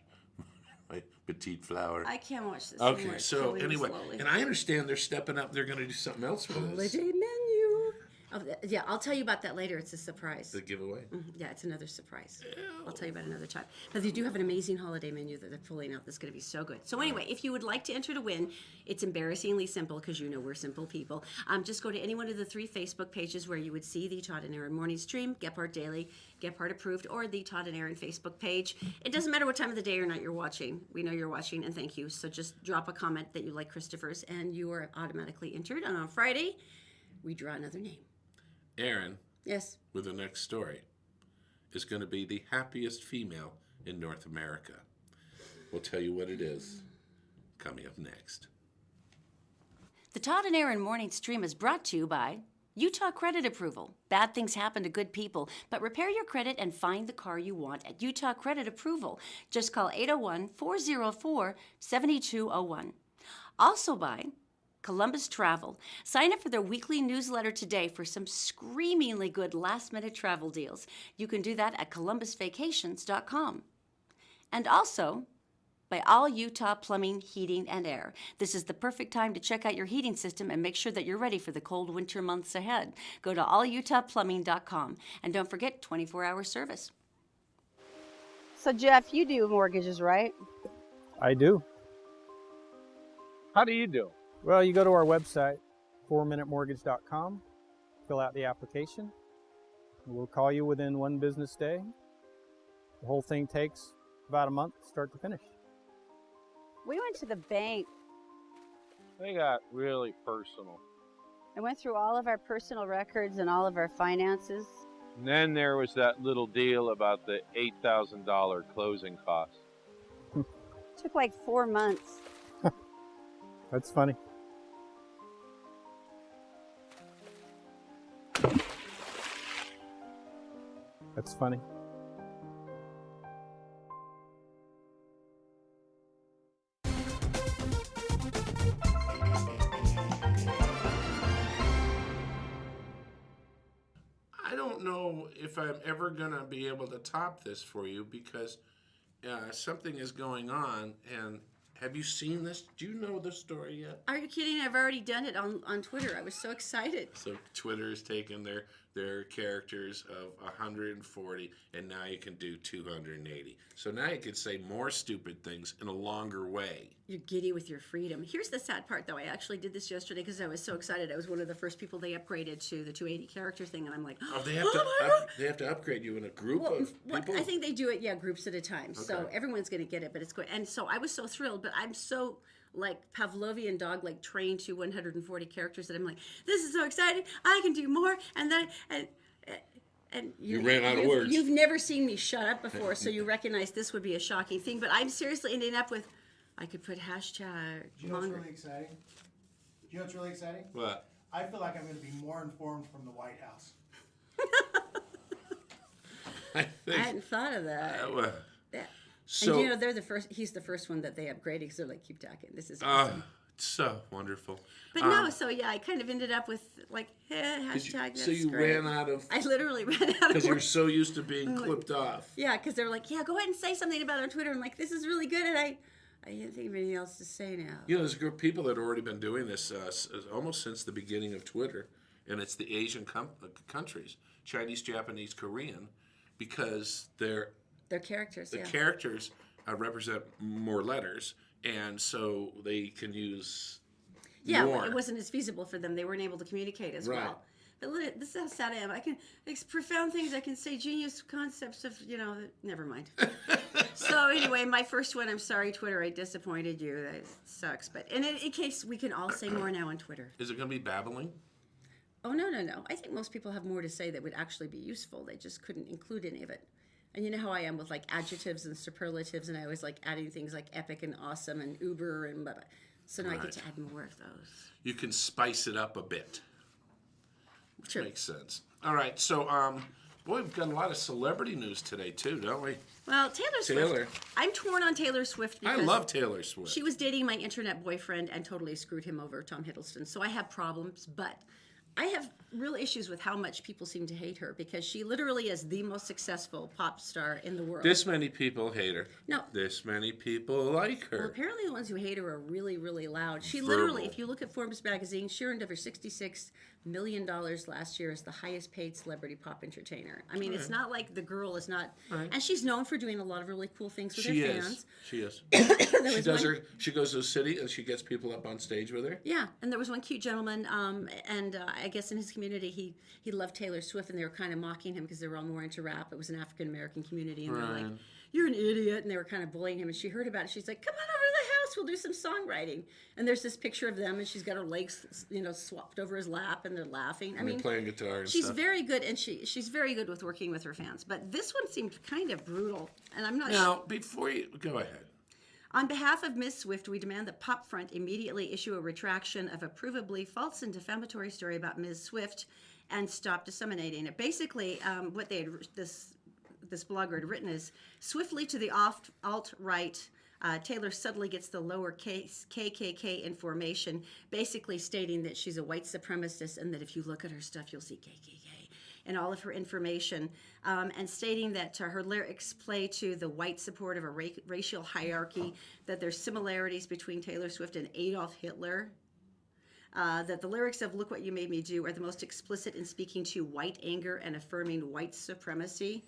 My petite flower. I can't watch this Okay, anymore. It's so killing me anyway, slowly. and I understand they're stepping up. They're going to do something else with this. Holiday menu. Oh, yeah, I'll tell you about that later. It's a surprise. The giveaway. Yeah, it's another surprise. I'll tell you about it another time. But they do have an amazing holiday menu that they're pulling out that's going to be so good. So anyway, if you would like to enter to win, it's embarrassingly simple because we're simple people. Just go to any one of the 3 Facebook pages where you would see the Todd and Erin Morning Stream, Gephardt Daily, Gephardt Approved, or the Todd and Erin Facebook page. It doesn't matter what time of the day or night you're watching. We know you're watching, and thank you. So just drop a comment that you like Christopher's, and you are automatically entered. And on Friday, we draw another name. Erin, Yes. with the next story, is going to be the happiest female in North America. We'll tell you what it is coming up next. The Todd and Erin Morning Stream is brought to you by Utah Credit Approval. Bad things happen to good people, but repair your credit and find the car you want at Utah Credit Approval. Just call 801-404-7201. Also by Columbus Travel. Sign up for their weekly newsletter today for some screamingly good last-minute travel deals. You can do that at columbusvacations.com. And also by All Utah Plumbing, Heating, and Air. This is the perfect time to check out your heating system and make sure that you're ready for the cold winter months ahead. Go to allutahplumbing.com. And don't forget 24-hour service. So Jeff, you do mortgages, right? I do. How do you do? Well, you go to our website, 4minutemortgage.com, fill out the application. We'll call you within 1 business day. The whole thing takes about a month, start to finish. We went to the bank They got really personal. and went through all of our personal records and all of our finances. And then there was that little deal about the $8,000 closing costs. Took like 4 months. That's funny. That's funny. I don't know if I'm ever going to be able to top this for you because something is going on. And have you seen this? Do you know the story yet? Are you kidding? I've already done it on Twitter. I was so excited. So Twitter has taken their characters of 140 and now you can do 280. So now you can say more stupid things in a longer way. You're giddy with your freedom. Here's the sad part, though. I actually did this yesterday because I was so excited. I was one of the first people they upgraded to the 280 character thing, and I'm like, Oh, they have to upgrade you in a group of people. I think they do it, groups at a time. So Okay. everyone's going to get it, but it's good. And so I was so thrilled, but I'm so like Pavlovian dog, like trained to 140 characters that I'm like, this is so exciting. I can do more. And then, and You ran out of words. You've never seen me shut up before, so you recognize this would be a shocking thing. But I'm seriously ending up with, I could put hashtag. Do you know what's longer. really exciting? Do you know what's really exciting? What? I feel like I'm going to be more informed from the White House. I I think. hadn't thought of that. Well, Yeah. so And they're the first. He's the first one that they upgraded because they're like, keep talking. This is awesome. it's so wonderful. But no, so yeah, I kind of ended up with like hashtag. That's so you great. ran out of I literally ran out of because you're words. so used to being clipped off. Yeah, because they were like, yeah, go ahead and say something about it on Twitter. I'm like, this is really good, and I didn't think of anything else to say now. You know, there's a group of people that have already been doing this almost since the beginning of Twitter, and it's the Asian countries, Chinese, Japanese, Korean, because They're characters. the Yeah. characters represent more letters, and so they can use. Yeah, more. it wasn't as feasible for them. They weren't able to communicate as Right. well. But this is how sad I am. I can profound things. I can say genius concepts of never mind. So anyway, my first one. I'm sorry, Twitter. I disappointed you. That sucks. But in case we can all say more now on Twitter. Is it going to be babbling? Oh no. I think most people have more to say that would actually be useful. They just couldn't include any of it. And you know how I am with like adjectives and superlatives, and I always like adding things like epic and awesome and uber and blah, blah. So now I get to add more of those. You can spice it up a bit. True. Makes sense. All right, so boy, we've got a lot of celebrity news today too, don't we? Well, Taylor Swift. I'm torn on Taylor Swift I because love Taylor Swift. she was dating my internet boyfriend and totally screwed him over, Tom Hiddleston. So I have problems, but I have real issues with how much people seem to hate her because she literally is the most successful pop star in the world. This many people hate her. No. This many people like her. Well, apparently the ones who hate her are really, really loud. She Verbal. literally, if you look at Forbes magazine, she earned over $66 million last year as the highest paid celebrity pop entertainer. I mean, it's not like the girl is not, and she's known for doing a lot of really cool things with her fans. She is. There She was does one- her. She goes to the city and she gets people up on stage with her. Yeah, and there was one cute gentleman, and I guess in his community he loved Taylor Swift, and they were kind of mocking him because they were all more into rap. It was an African American community, and they were like, "You're an idiot," and they were kind of bullying him. And she heard about it. She's like, "Come on over to the house. We'll do some songwriting." And there's this picture of them, and she's got her legs, swapped over his lap, and they're laughing. I And mean, they're playing guitar and she's stuff. very good, and she's very good with working with her fans. But this one seemed kind of brutal, and I'm not. Now, before you go ahead, On behalf of Ms. Swift, we demand that Popfront immediately issue a retraction of a provably false and defamatory story about Ms. Swift and stop disseminating it. Basically, what they had, this blogger had written is, swiftly to the alt-right, Taylor suddenly gets the lowercase KKK information, basically stating that she's a white supremacist and that if you look at her stuff, you'll see KKK. And all of her information, and stating that her lyrics play to the white support of a racial hierarchy, that there's similarities between Taylor Swift and Adolf Hitler, that the lyrics of Look What You Made Me Do are the most explicit in speaking to white anger and affirming white supremacy,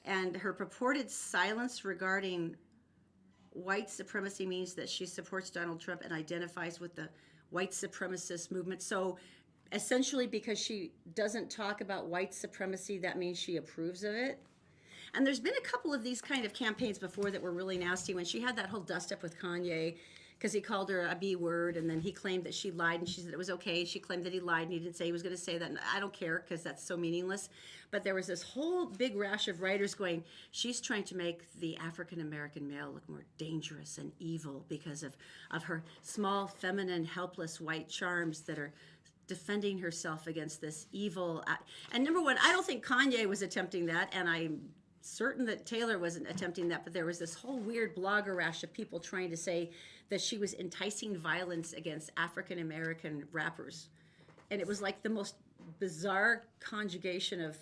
and her purported silence regarding white supremacy means that she supports Donald Trump and identifies with the white supremacist movement. So essentially, because she doesn't talk about white supremacy, that means she approves of it. And there's been a couple of these kind of campaigns before that were really nasty. When she had that whole dust up with Kanye, because he called her a B word, and then he claimed that she lied, and she said it was okay. She claimed that he lied, and he didn't say he was going to say that. And I don't care, because that's so meaningless. But there was this whole big rash of writers going, she's trying to make the African-American male look more dangerous and evil because of her small, feminine, helpless white charms that are defending herself against this evil. And number one, I don't think Kanye was attempting that, and I'm certain that Taylor wasn't attempting that, but there was this whole weird blogger rash of people trying to say that she was enticing violence against African American rappers. And it was like the most bizarre conjugation of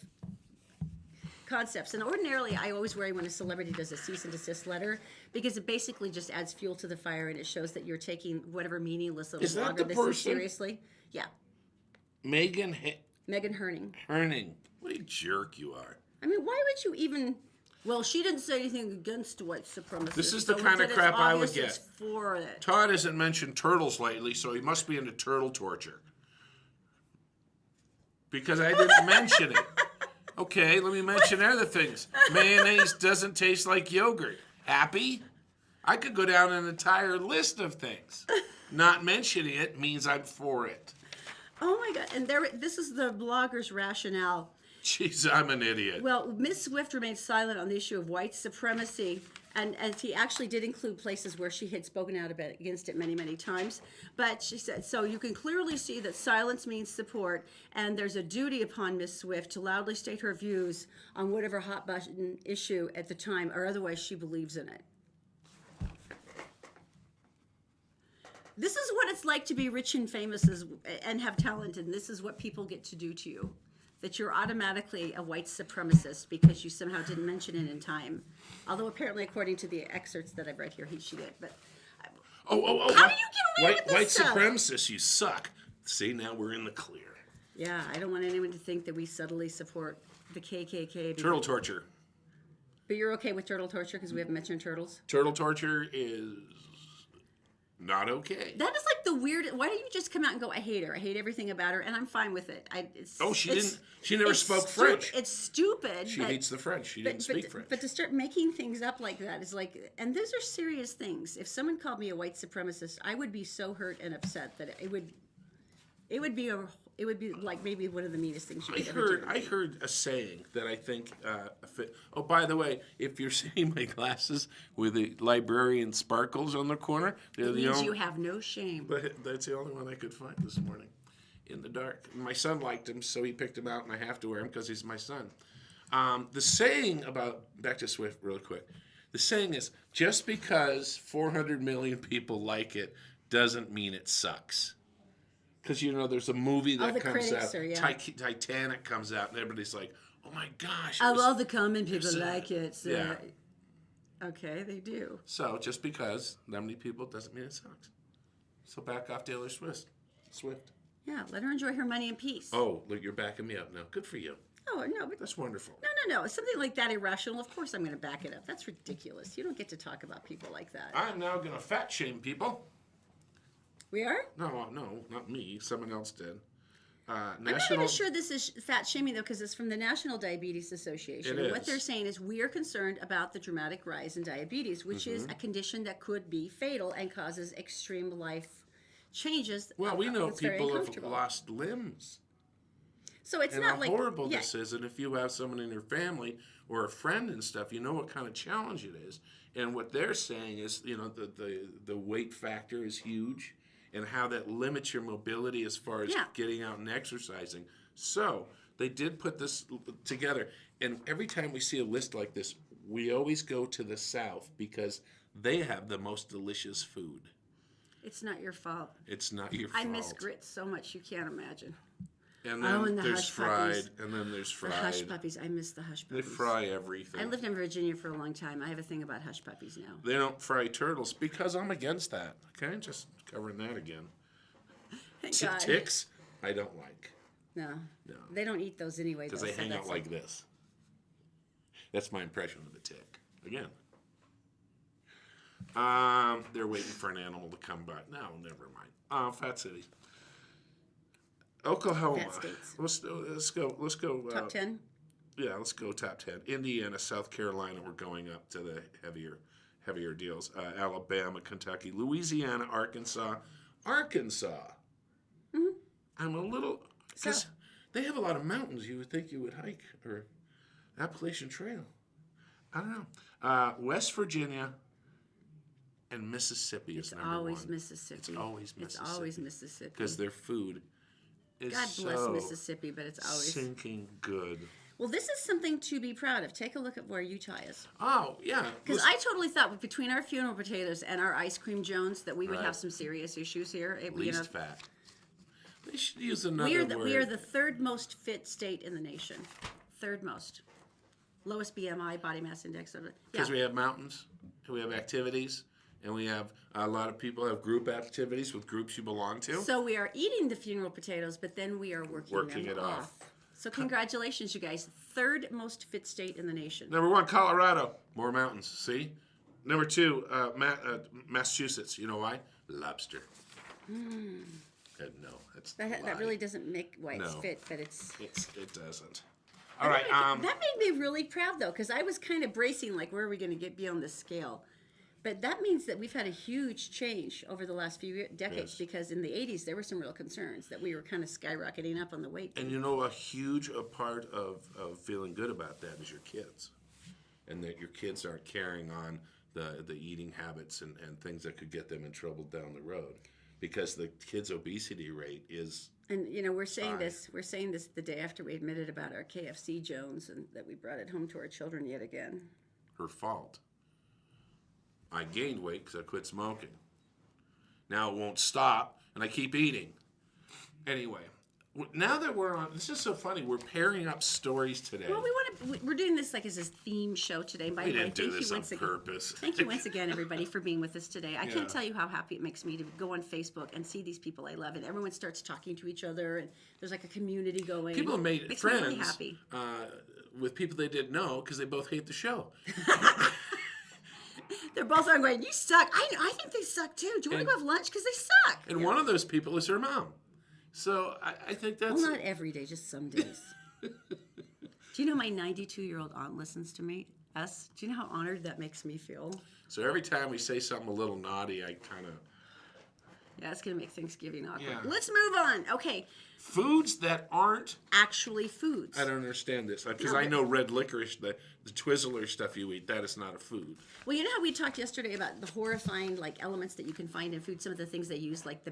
concepts. And ordinarily, I always worry when a celebrity does a cease and desist letter, because it basically just adds fuel to the fire, and it shows that you're taking whatever meaningless little Is that blogger the this person? is seriously. Yeah. Megan Herning. Herning. What a jerk you are. I mean, why would you even? Well, she didn't say anything against white supremacy. This is the kind of crap I would get. For it. Todd hasn't mentioned turtles lately, so he must be into turtle torture. Because I didn't mention it. Okay, let me mention other things. Mayonnaise doesn't taste like yogurt. Happy? I could go down an entire list of things. Not mentioning it means I'm for it. Oh my God! And this is the blogger's rationale. Jeez, I'm an idiot. Well, Ms. Swift remained silent on the issue of white supremacy, and he actually did include places where she had spoken out against it many, many times. But she said, so you can clearly see that silence means support, and there's a duty upon Ms. Swift to loudly state her views on whatever hot button issue at the time, or otherwise she believes in it. This is what it's like to be rich and famous and have talent, and this is what people get to do to you. That you're automatically a white supremacist because you somehow didn't mention it in time. Although apparently, according to the excerpts that I've read here, she did. But Oh! How do you get away with this White stuff? supremacists, you suck. See, now we're in the clear. yeah, I don't want anyone to think that we subtly support the KKK. Turtle torture. But you're okay with turtle torture because we haven't mentioned turtles? Turtle torture is not okay. That is like the weird. Why don't you just come out and go, I hate her. I hate everything about her, and I'm fine with it. She never spoke French. It's stupid. She hates the French. She didn't speak French. But to start making things up like that is like, and those are serious things. If someone called me a white supremacist, I would be so hurt and upset that it would be like maybe one of the meanest things you could ever do. I heard a saying that I think fit. Oh, by the way, if you're seeing my glasses with the librarian sparkles on the corner, they're It the means only. you have no shame. But that's the only one I could find this morning, in the dark. My son liked him, so he picked him out, and I have to wear him because he's my son. The saying about back to Swift really quick. The saying is just because 400 million people like it doesn't mean it sucks. Because, there's a movie that the comes critics out, Titanic comes out, and everybody's like, oh my gosh. All the common people sad. like it. So. Yeah. Okay, they do. So just because that many people doesn't mean it sucks. So back off Taylor Swift. Yeah, let her enjoy her money in peace. Oh, look, you're backing me up now. Good for you. Oh, no, but That's wonderful. no. Something like that irrational, of course I'm going to back it up. That's ridiculous. You don't get to talk about people like that. I'm now going to fat shame people. We are? No, not me. Someone else did. I'm not even sure this is fat shaming, though, because it's from the National Diabetes Association. It And what is. they're saying is we are concerned about the dramatic rise in diabetes, which is a condition that could be fatal and causes extreme life changes. Well, we know It's very people have uncomfortable. lost limbs. So it's And not how like horrible yeah, this is. And if you have someone in your family or a friend and stuff, you know what kind of challenge it is. And what they're saying is, the weight factor is huge, and how that limits your mobility as far as Yeah. getting out and exercising. So they did put this together. And every time we see a list like this, we always go to the South because they have the most delicious food. It's not your fault. It's not your fault. I miss grits so much you can't imagine. And Oh, then and the there's hush fried, puppies. and then there's The fried. hush puppies. I miss the hush They puppies. fry everything. I lived in Virginia for a long time. I have a thing about hush puppies now. They don't fry turtles because I'm against that. Okay, just covering that again. Thank God. Ticks, I don't like No. No. They don't eat those anyway. because though, they so hang out that's like this. That's my impression of a tick. Again. They're waiting for an animal to come by. No, never mind. Fat City. Oklahoma. Fat states. Let's go. Top 10? Yeah, let's go top 10. Indiana, South Carolina, we're going up to the heavier deals. Alabama, Kentucky, Louisiana, Arkansas. Mm-hmm. I'm a little, because they have a lot of mountains. You would think you would hike, or Appalachian Trail. I don't know. West Virginia and Mississippi is It's number always one. Mississippi. It's always Mississippi. It's always Mississippi. Because their food is God bless so Mississippi, but it's always. sinking good. Well, this is something to be proud of. Take a look at where Utah is. Oh, yeah. Because I totally thought between our funeral potatoes and our ice cream Jones that we would Right. have some serious issues here. Least fat. They should use another word. We are the third most fit state in the nation. Third most. Lowest BMI, body mass index of it. Because we have mountains, and we have activities, and we have a lot of people have group activities with groups you belong to. So we are eating the funeral potatoes, but then we are working it them off. So congratulations, you guys. Third most fit state in the nation. Number 1, Colorado. More mountains. See? Number 2, Massachusetts. You know why? Lobster. No, that's That really doesn't make why it's No. fit, but it's. It doesn't. All right. That made me really proud though, because I was kind of bracing, like, where are we going to be on this scale? But that means that we've had a huge change over the last few decades, Yes. because in the 80s there were some real concerns that we were kind of skyrocketing up on the weight. And a huge part of feeling good about that is your kids. And that your kids aren't carrying on the eating habits and things that could get them in trouble down the road. Because the kids' obesity rate is... And we're saying this the day after we admitted about our KFC Jones and that we brought it home to our children yet again. her fault. I gained weight because I quit smoking. Now it won't stop, and I keep eating. Anyway, now that we're on, this is so funny. We're pairing up stories today. Well, we're doing this like as a theme show today. By We the way, didn't do thank this you on once again. purpose. Thank you once again, everybody, for being with us today. I Yeah. can't tell you how happy it makes me to go on Facebook and see these people I love, and everyone starts talking to each other, and there's like a community going. People have made makes me friends really happy. With people they didn't know because they both hate the show. They're both on going, you suck. I think they suck too. Do you want to And- go have lunch? Because they suck. And one of those people is her mom. So I think that's... Well, not every day, just some days. Do you know my 92-year-old aunt listens to us? Do you know how honored that makes me feel? So every time we say something a little naughty, I kind of... Yeah, it's going to make Thanksgiving awkward. Yeah. Let's move on. Okay. Foods that aren't... Actually foods. I don't understand this. Because No, I but- know red licorice, the Twizzler stuff you eat, that is not a food. Well, you know how we talked yesterday about the horrifying elements that you can find in food. Some of the things they use, like the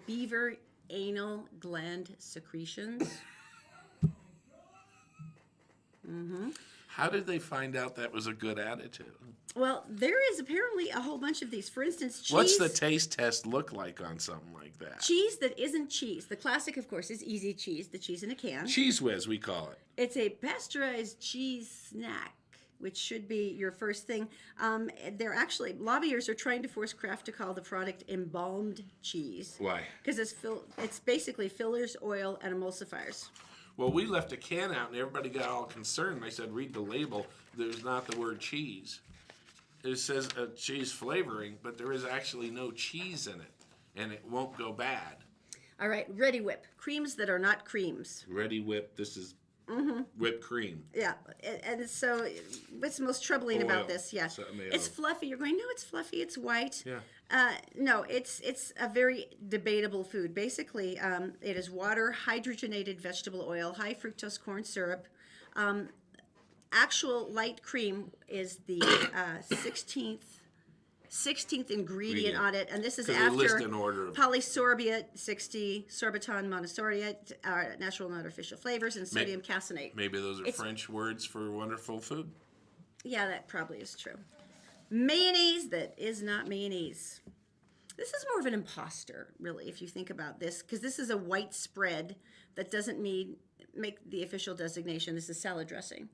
beaver anal gland secretions. How did they find out that was a good attitude? Well, there is apparently a whole bunch of these. For instance, cheese. What's the taste test look like on something like that? Cheese that isn't cheese. The classic, of course, is easy cheese, the cheese in a can. Cheese whiz, we call it. It's a pasteurized cheese snack, which should be your first thing. They're actually, lobbyers are trying to force Kraft to call the product embalmed cheese. Why? Because it's basically fillers, oil, and emulsifiers. Well, we left a can out and everybody got all concerned. I said, read the label. There's not the word cheese. It says cheese flavoring, but there is actually no cheese in it, and it won't go bad. All right, Ready Whip. Creams that are not creams. Ready Whip, this is whipped cream. Yeah, and so what's most troubling Oil. about this? Yeah, So, it's fluffy. You're going, no, it's fluffy. It's white. Yeah. No, it's a very debatable food. Basically, it is water, hydrogenated vegetable oil, high fructose corn syrup. Actual light cream is the 16th ingredient on it, and this is 'Cause they after list an order of- polysorbiate 60, sorbiton monosodiate, natural and artificial flavors, and sodium caseinate. Maybe those are It's- French words for wonderful food. Yeah, that probably is true. Mayonnaise that is not mayonnaise. This is more of an imposter, really, if you think about this, because this is a white spread that doesn't make the official designation. This is salad dressing.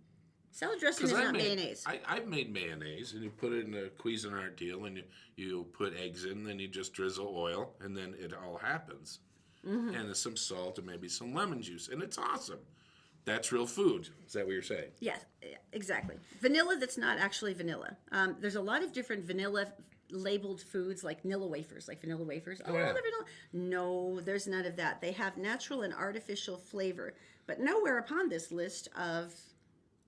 Salad dressing is not mayonnaise. I've made mayonnaise, and you put it in a Cuisinart deal, and you put eggs in, then you just drizzle oil, and then it all happens. And there's some salt and maybe some lemon juice, and it's awesome. That's real food. Is that what you're saying? Yes, exactly. Vanilla that's not actually vanilla. There's a lot of different vanilla labeled foods like vanilla wafers. Oh, yeah. they're vanilla. No, there's none of that. They have natural and artificial flavor, but nowhere upon this list of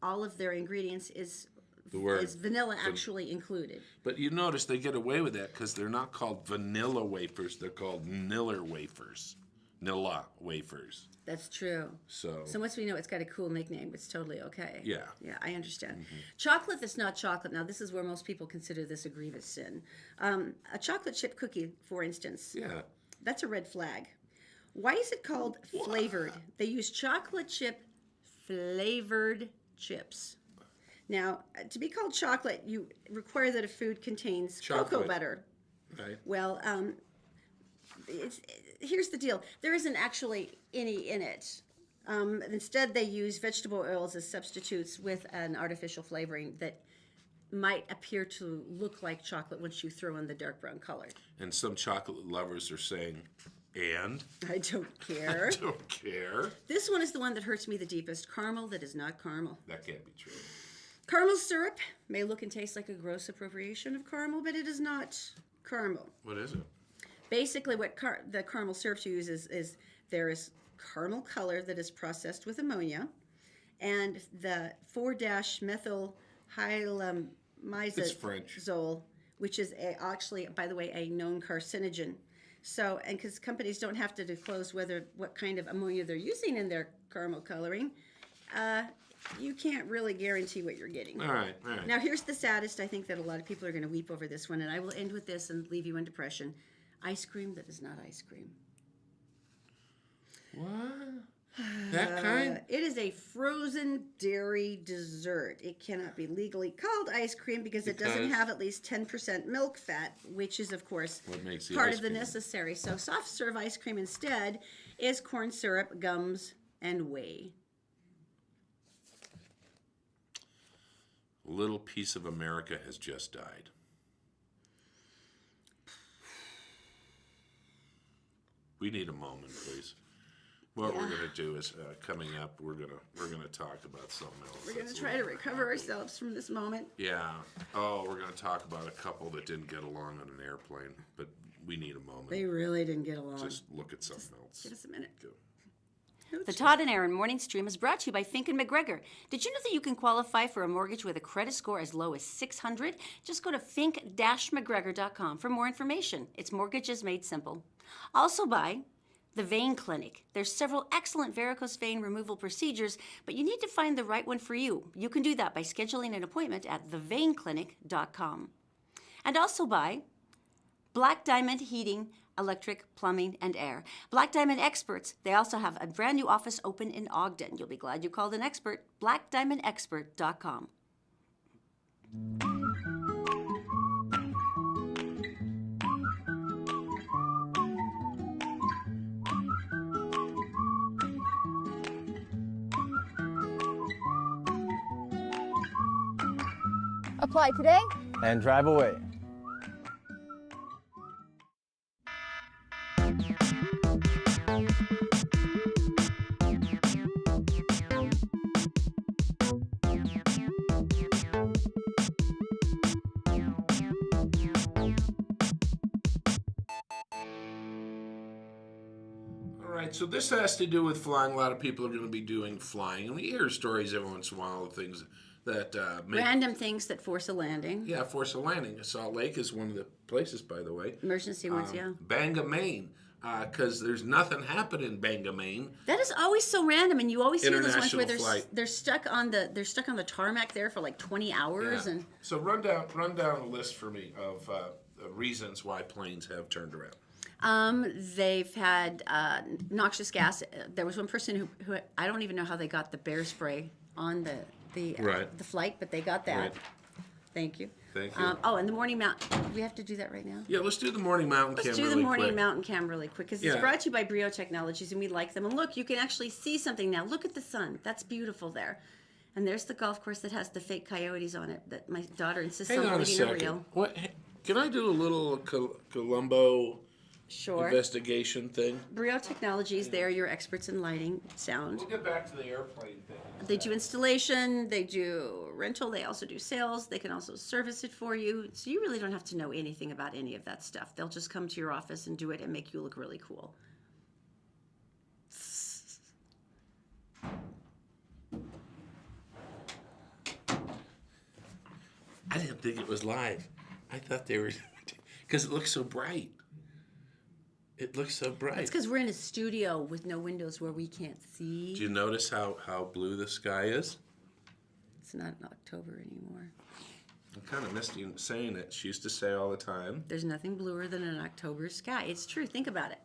all of their ingredients is vanilla actually included. But you notice they get away with that because they're not called vanilla wafers. They're called Nilla wafers. Nilla wafers. That's true. So once we know it's got a cool nickname, it's totally okay. Yeah. Yeah, I understand. Chocolate that's not chocolate. Now, this is where most people consider this a grievous sin. A chocolate chip cookie, for instance, yeah. that's a red flag. Why is it called flavored? They use chocolate chip flavored chips. Now, to be called chocolate, you require that a food contains cocoa Chocolate. butter. Okay. Well, here's the deal. There isn't actually any in it. Instead, they use vegetable oils as substitutes with an artificial flavoring that might appear to look like chocolate once you throw in the dark brown color. And some chocolate lovers are saying, and? I don't care. I don't care. This one is the one that hurts me the deepest. Caramel that is not caramel. That can't be true. Caramel syrup may look and taste like a gross appropriation of caramel, but it is not caramel. What is it? Basically, what the caramel syrup uses is there is caramel color that is processed with ammonia, and the 4-methyl It's French. hylamizazole, which is actually, by the way, a known carcinogen. So, and because companies don't have to disclose what kind of ammonia they're using in their caramel coloring, you can't really guarantee what you're getting. All right. Now, here's the saddest. I think that a lot of people are going to weep over this one, and I will end with this and leave you in depression. Ice cream that is not ice cream. What? That kind? It is a frozen dairy dessert. It cannot be legally called ice cream because it doesn't Because? have at least 10% milk fat, which is, of course, What makes the part ice of the cream? necessary. So soft serve ice cream instead is corn syrup, gums, and whey. A little piece of America has just died. We need a moment, please. What we're gonna do is coming up. We're gonna talk about something else. We're going to that's try to recover ourselves from this moment. Yeah. Oh, we're gonna talk about a couple that didn't get along on an airplane, but we need a moment. They really didn't get along. Just look at something else. Give us a minute. Go. The Todd and Erin Morning Stream is brought to you by Fink and McGregor. Did you know that you can qualify for a mortgage with a credit score as low as 600? Just go to fink-mcgregor.com for more information. It's mortgages made simple. Also by the Vein Clinic. There's several excellent varicose vein removal procedures, but you need to find the right one for you. You can do that by scheduling an appointment at theveinclinic.com. And also by Black Diamond Heating, Electric, Plumbing, and Air. Black Diamond Experts. They also have a brand new office open in Ogden. You'll be glad you called an expert. BlackDiamondExpert.com. Apply today. And drive away. All right, so this has to do with flying. A lot of people are going to be doing flying, and we hear stories every once in a while of things that make Random things that force a landing. Yeah, force a landing. Salt Lake is one of the places, by the way. Emergency ones, yeah. Bangor, Maine, because there's nothing happening in Bangor, Maine. That is always so random, and you always hear those ones where International flight. they're stuck on the tarmac there for like 20 hours, Yeah. and So run down a list for me of reasons why planes have turned around. they've had noxious gas. There was one person who I don't even know how they got the bear spray on the Right. the flight, but they got that. Right. Thank you. Thank you. And the morning mountain. We have to do that right now. Yeah, let's do the morning mountain Let's cam do the really morning quick. mountain cam really quick because Yeah. it's brought to you by Brio Technologies and we like them. And look, you can actually see something now. Look at the sun. That's beautiful there. And there's the golf course that has the fake coyotes on it that my daughter insists Hang on on a leaving a second. reel. What? Can I do a little Columbo Sure. investigation thing? Brio Technologies, they're your experts in lighting, sound. We'll get back to the airplane thing. They do installation, they do rental, they also do sales, they can also service it for you. So you really don't have to know anything about any of that stuff. They'll just come to your office and do it and make you look really cool. I didn't think it was live. I thought they were, because it looks so bright. It looks so bright. It's because we're in a studio with no windows where we can't see. Do you notice how blue the sky is? It's not in October anymore. I kind of missed you saying it. She used to say all the time. There's nothing bluer than an October sky. It's true. Think about it.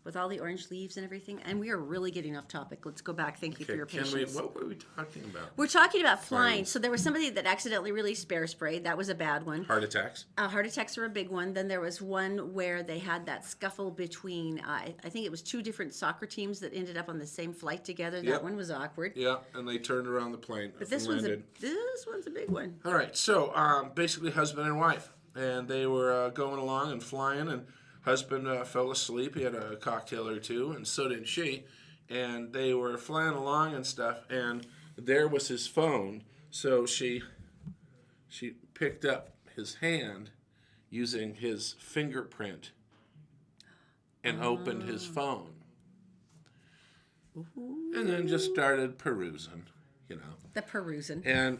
With all the orange leaves and everything. And we are really getting off topic. Let's go back. Thank you for your patience. What were we talking about? We're talking about flying. Planes. So there was somebody that accidentally released bear spray. That was a bad one. Heart attacks? Heart attacks are a big one. Then there was one where they had that scuffle between, I think it was two different soccer teams that ended up on the same flight together. Yep. That one was awkward. Yeah, and they turned around the plane. But this one's a big one. All right, so basically husband and wife. And they were going along and flying, and husband fell asleep. He had a cocktail or two, and so did she. And they were flying along and stuff, and there was his phone. So she picked up his hand using his fingerprint and opened his phone. And then just started perusing, you know. The perusing. And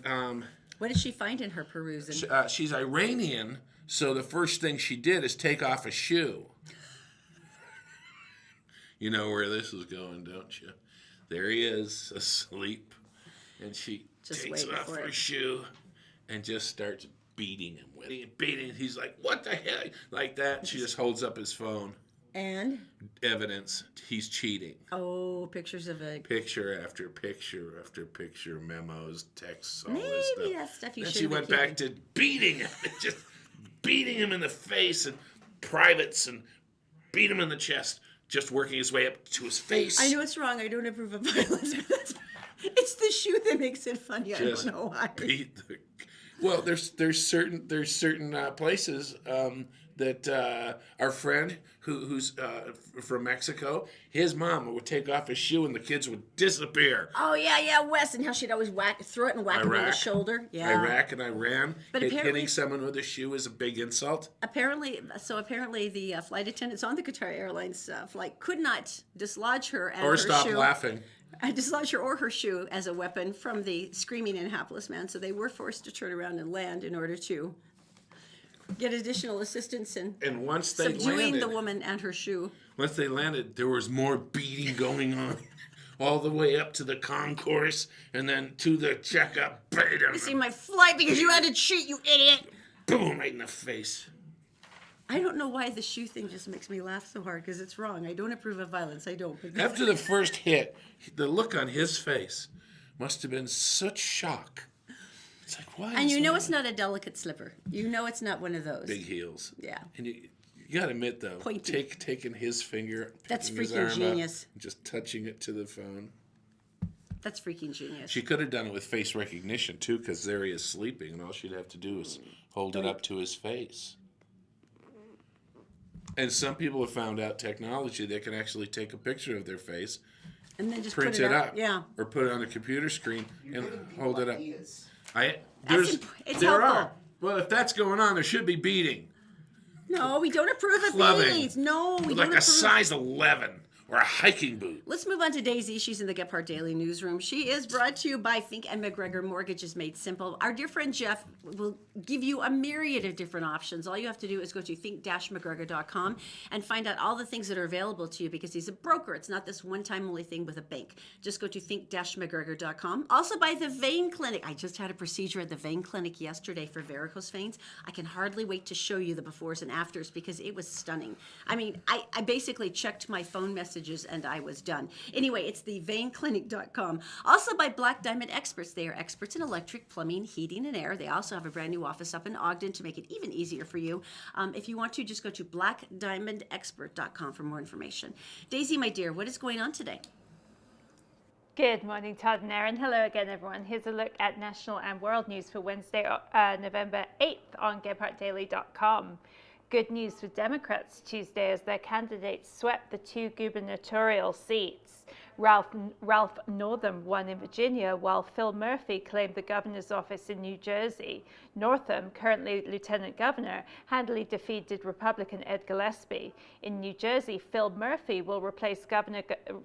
What did she find in her perusing? she's Iranian, so the first thing she did is take off a shoe. You know where this is going, don't you? There he is, asleep. And she Just takes waiting off for her it. shoe and just starts beating him with it. Beating. He's like, what the hell? Like that. She just holds up his phone. And? Evidence he's cheating. Oh, pictures of a... Picture after picture after picture, memos, texts, all Maybe this stuff. that's stuff you Then shouldn't she be went back to beating him, just beating him in the face and privates and beat him in the chest, just working his way up to his face. I know it's wrong. I don't approve of violence. But it's the shoe that makes it funny. Just I don't know why. beat Well, there's certain places that our friend who's from Mexico, his mom would take off his shoe and the kids would disappear. Oh yeah, Wes, and how she'd always throw it and whack him on the Iraq. shoulder. Yeah. Iraq and Iran. But apparently- Hitting someone with a shoe is a big insult. Apparently the flight attendants on the Qatar Airlines flight could not dislodge her and Or her stop shoe. laughing. Dislodge her or her shoe as a weapon from the screaming and hapless man. So they were forced to turn around and land in order to get additional assistance in And once they subduing landed, the woman and her shoe. once they landed, there was more beating going on. All the way up to the concourse and then to the checkup. You see my flight because you had to cheat, you idiot. Boom, right in the face. I don't know why the shoe thing just makes me laugh so hard because it's wrong. I don't approve of violence. I don't. But After the first hit, the look on his face must have been such shock. It's like, why? and is you know that? it's not a delicate slipper. You know it's not one of those. Big heels. Yeah. And you gotta admit though, Pointy. taking his finger, That's picking his freaking arm genius. up, and just touching it to the phone. That's freaking genius. She could have done it with face recognition too, because there he is sleeping, and all she'd have to do is hold it up to his face. And some people have found out technology that can actually take a picture of their face, and then just print put it up. up, Yeah. or put it on a computer screen You're and giving people hold it up. ideas. It's There helpful. are. Well, if that's going on, there should be beating. No, we don't approve of Clubbing. beatings. No, we With don't like a approve. size 11 or a hiking boot. Let's move on to Daisy. She's in the Gephardt Daily newsroom. She is brought to you by Fink and McGregor Mortgages Made Simple. Our dear friend Jeff will give you a myriad of different options. All you have to do is go to think-mcgregor.com and find out all the things that are available to you because he's a broker. It's not this one-time only thing with a bank. Just go to think-mcgregor.com. Also by the Vein Clinic. I just had a procedure at the Vein Clinic yesterday for varicose veins. I can hardly wait to show you the befores and afters because it was stunning. I mean, I basically checked my phone messages and I was done. Anyway, it's the veinclinic.com. Also by Black Diamond Experts. They are experts in electric, plumbing, heating, and air. They also have a brand new office up in Ogden to make it even easier for you. If you want to, just go to blackdiamondexpert.com for more information. Daisy, my dear, what is going on today? Good morning, Todd and Erin. Hello again, everyone. Here's a look at national and world news for Wednesday, November 8th on GephartDaily.com. Good news for Democrats Tuesday as their candidates swept the 2 gubernatorial seats. Ralph Northam won in Virginia, while Phil Murphy claimed the governor's office in New Jersey. Northam, currently lieutenant governor, handily defeated Republican Ed Gillespie. In New Jersey, Phil Murphy will replace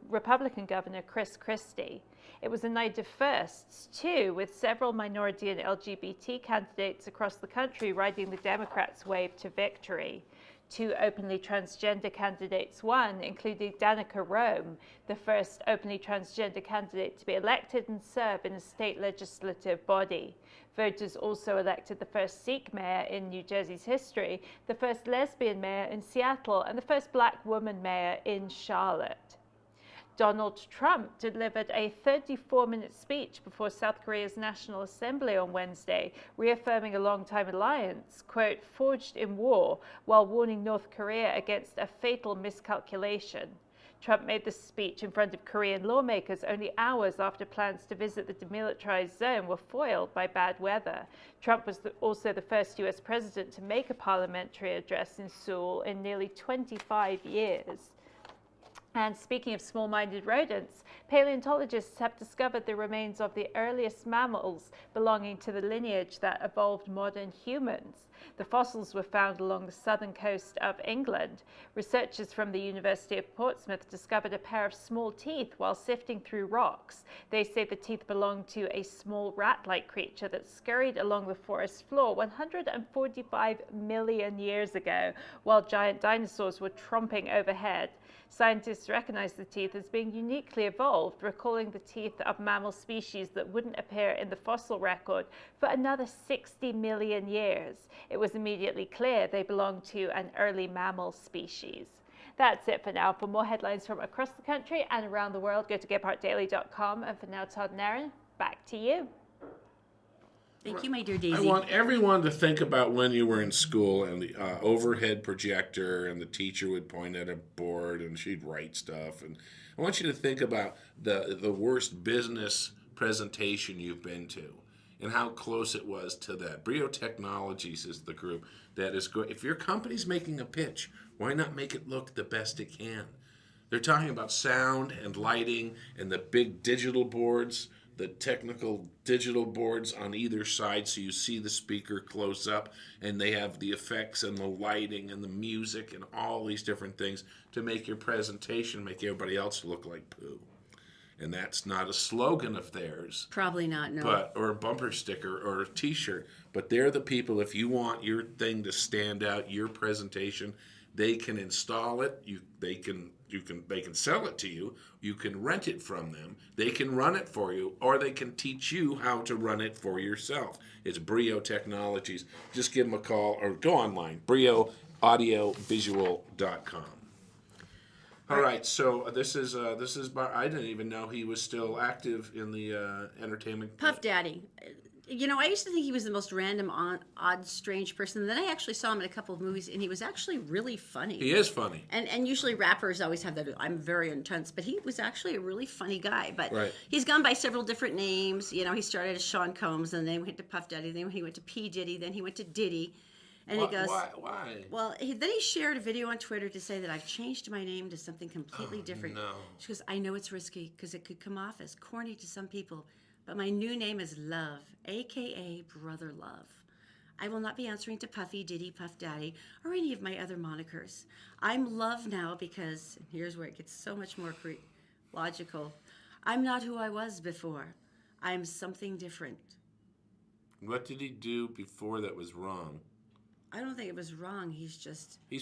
Republican Governor Chris Christie. It was a night of firsts, too, with several minority and LGBT candidates across the country riding the Democrats' wave to victory. 2 openly transgender candidates won, including Danica Rome, the first openly transgender candidate to be elected and serve in a state legislative body. Voters also elected the first Sikh mayor in New Jersey's history, the first lesbian mayor in Seattle, and the first black woman mayor in Charlotte. Donald Trump delivered a 34-minute speech before South Korea's National Assembly on Wednesday, reaffirming a long-time alliance, quote, forged in war, while warning North Korea against a fatal miscalculation. Trump made the speech in front of Korean lawmakers only hours after plans to visit the demilitarized zone were foiled by bad weather. Trump was also the first U.S. president to make a parliamentary address in Seoul in nearly 25 years. And speaking of small-minded rodents, paleontologists have discovered the remains of the earliest mammals belonging to the lineage that evolved modern humans. The fossils were found along the southern coast of England. Researchers from the University of Portsmouth discovered a pair of small teeth while sifting through rocks. They say the teeth belonged to a small rat-like creature that scurried along the forest floor 145 million years ago, while giant dinosaurs were tromping overhead. Scientists recognize the teeth as being uniquely evolved, recalling the teeth of mammal species that wouldn't appear in the fossil record for another 60 million years. It was immediately clear they belonged to an early mammal species. That's it for now. For more headlines from across the country and around the world, go to GephartDaily.com. And for now, Todd and Erin, back to you. Thank you, my dear Daisy. I want everyone to think about when you were in school and the overhead projector and the teacher would point at a board and she'd write stuff. And I want you to think about the worst business presentation you've been to and how close it was to that. Brio Technologies is the group that is good. If your company's making a pitch, why not make it look the best it can? They're talking about sound and lighting and the big digital boards, the technical digital boards on either side, so you see the speaker close up, and they have the effects and the lighting and the music and all these different things to make your presentation make everybody else look like poo. And that's not a slogan of theirs. Probably not, no. But or a bumper sticker or a T-shirt. But they're the people. If you want your thing to stand out, your presentation, they can install it. They can sell it to you. You can rent it from them. They can run it for you, or they can teach you how to run it for yourself. It's Brio Technologies. Just give them a call or go online. BrioAudiovisual.com. All right, so this is I didn't even know he was still active in the entertainment. Puff Daddy. You know, I used to think he was the most random, odd, strange person. And then I actually saw him in a couple of movies, and he was actually really funny. He is funny. And usually rappers always have that, I'm very intense, but he was actually a really funny guy. But Right. He's gone by several different names. You know, he started as Sean Combs, and then he went to Puff Daddy, then he went to P. Diddy, then he went to Diddy. And he goes, Why? well, then he shared a video on Twitter to say that I've changed my name to something completely different. No. She goes, I know it's risky because it could come off as corny to some people, but my new name is Love, a.k.a. Brother Love. I will not be answering to Puffy, Diddy, Puff Daddy, or any of my other monikers. I'm Love now because, and here's where it gets so much more logical, I'm not who I was before. I'm something different. What did he do before that was wrong? I don't think it was wrong. He's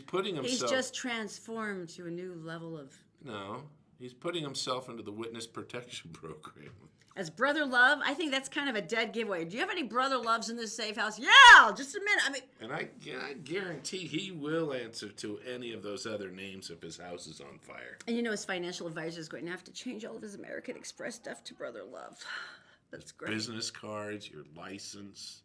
putting himself. He's just transformed to a new level of. No, he's putting himself into the witness protection program. As Brother Love, I think that's kind of a dead giveaway. Do you have any Brother Loves in this safe house? Yeah, just a minute. I mean, And I guarantee he will answer to any of those other names if his house is on fire. and you know his financial advisor is going to have to change all of his American Express stuff to Brother Love. That's great. Business cards, your license,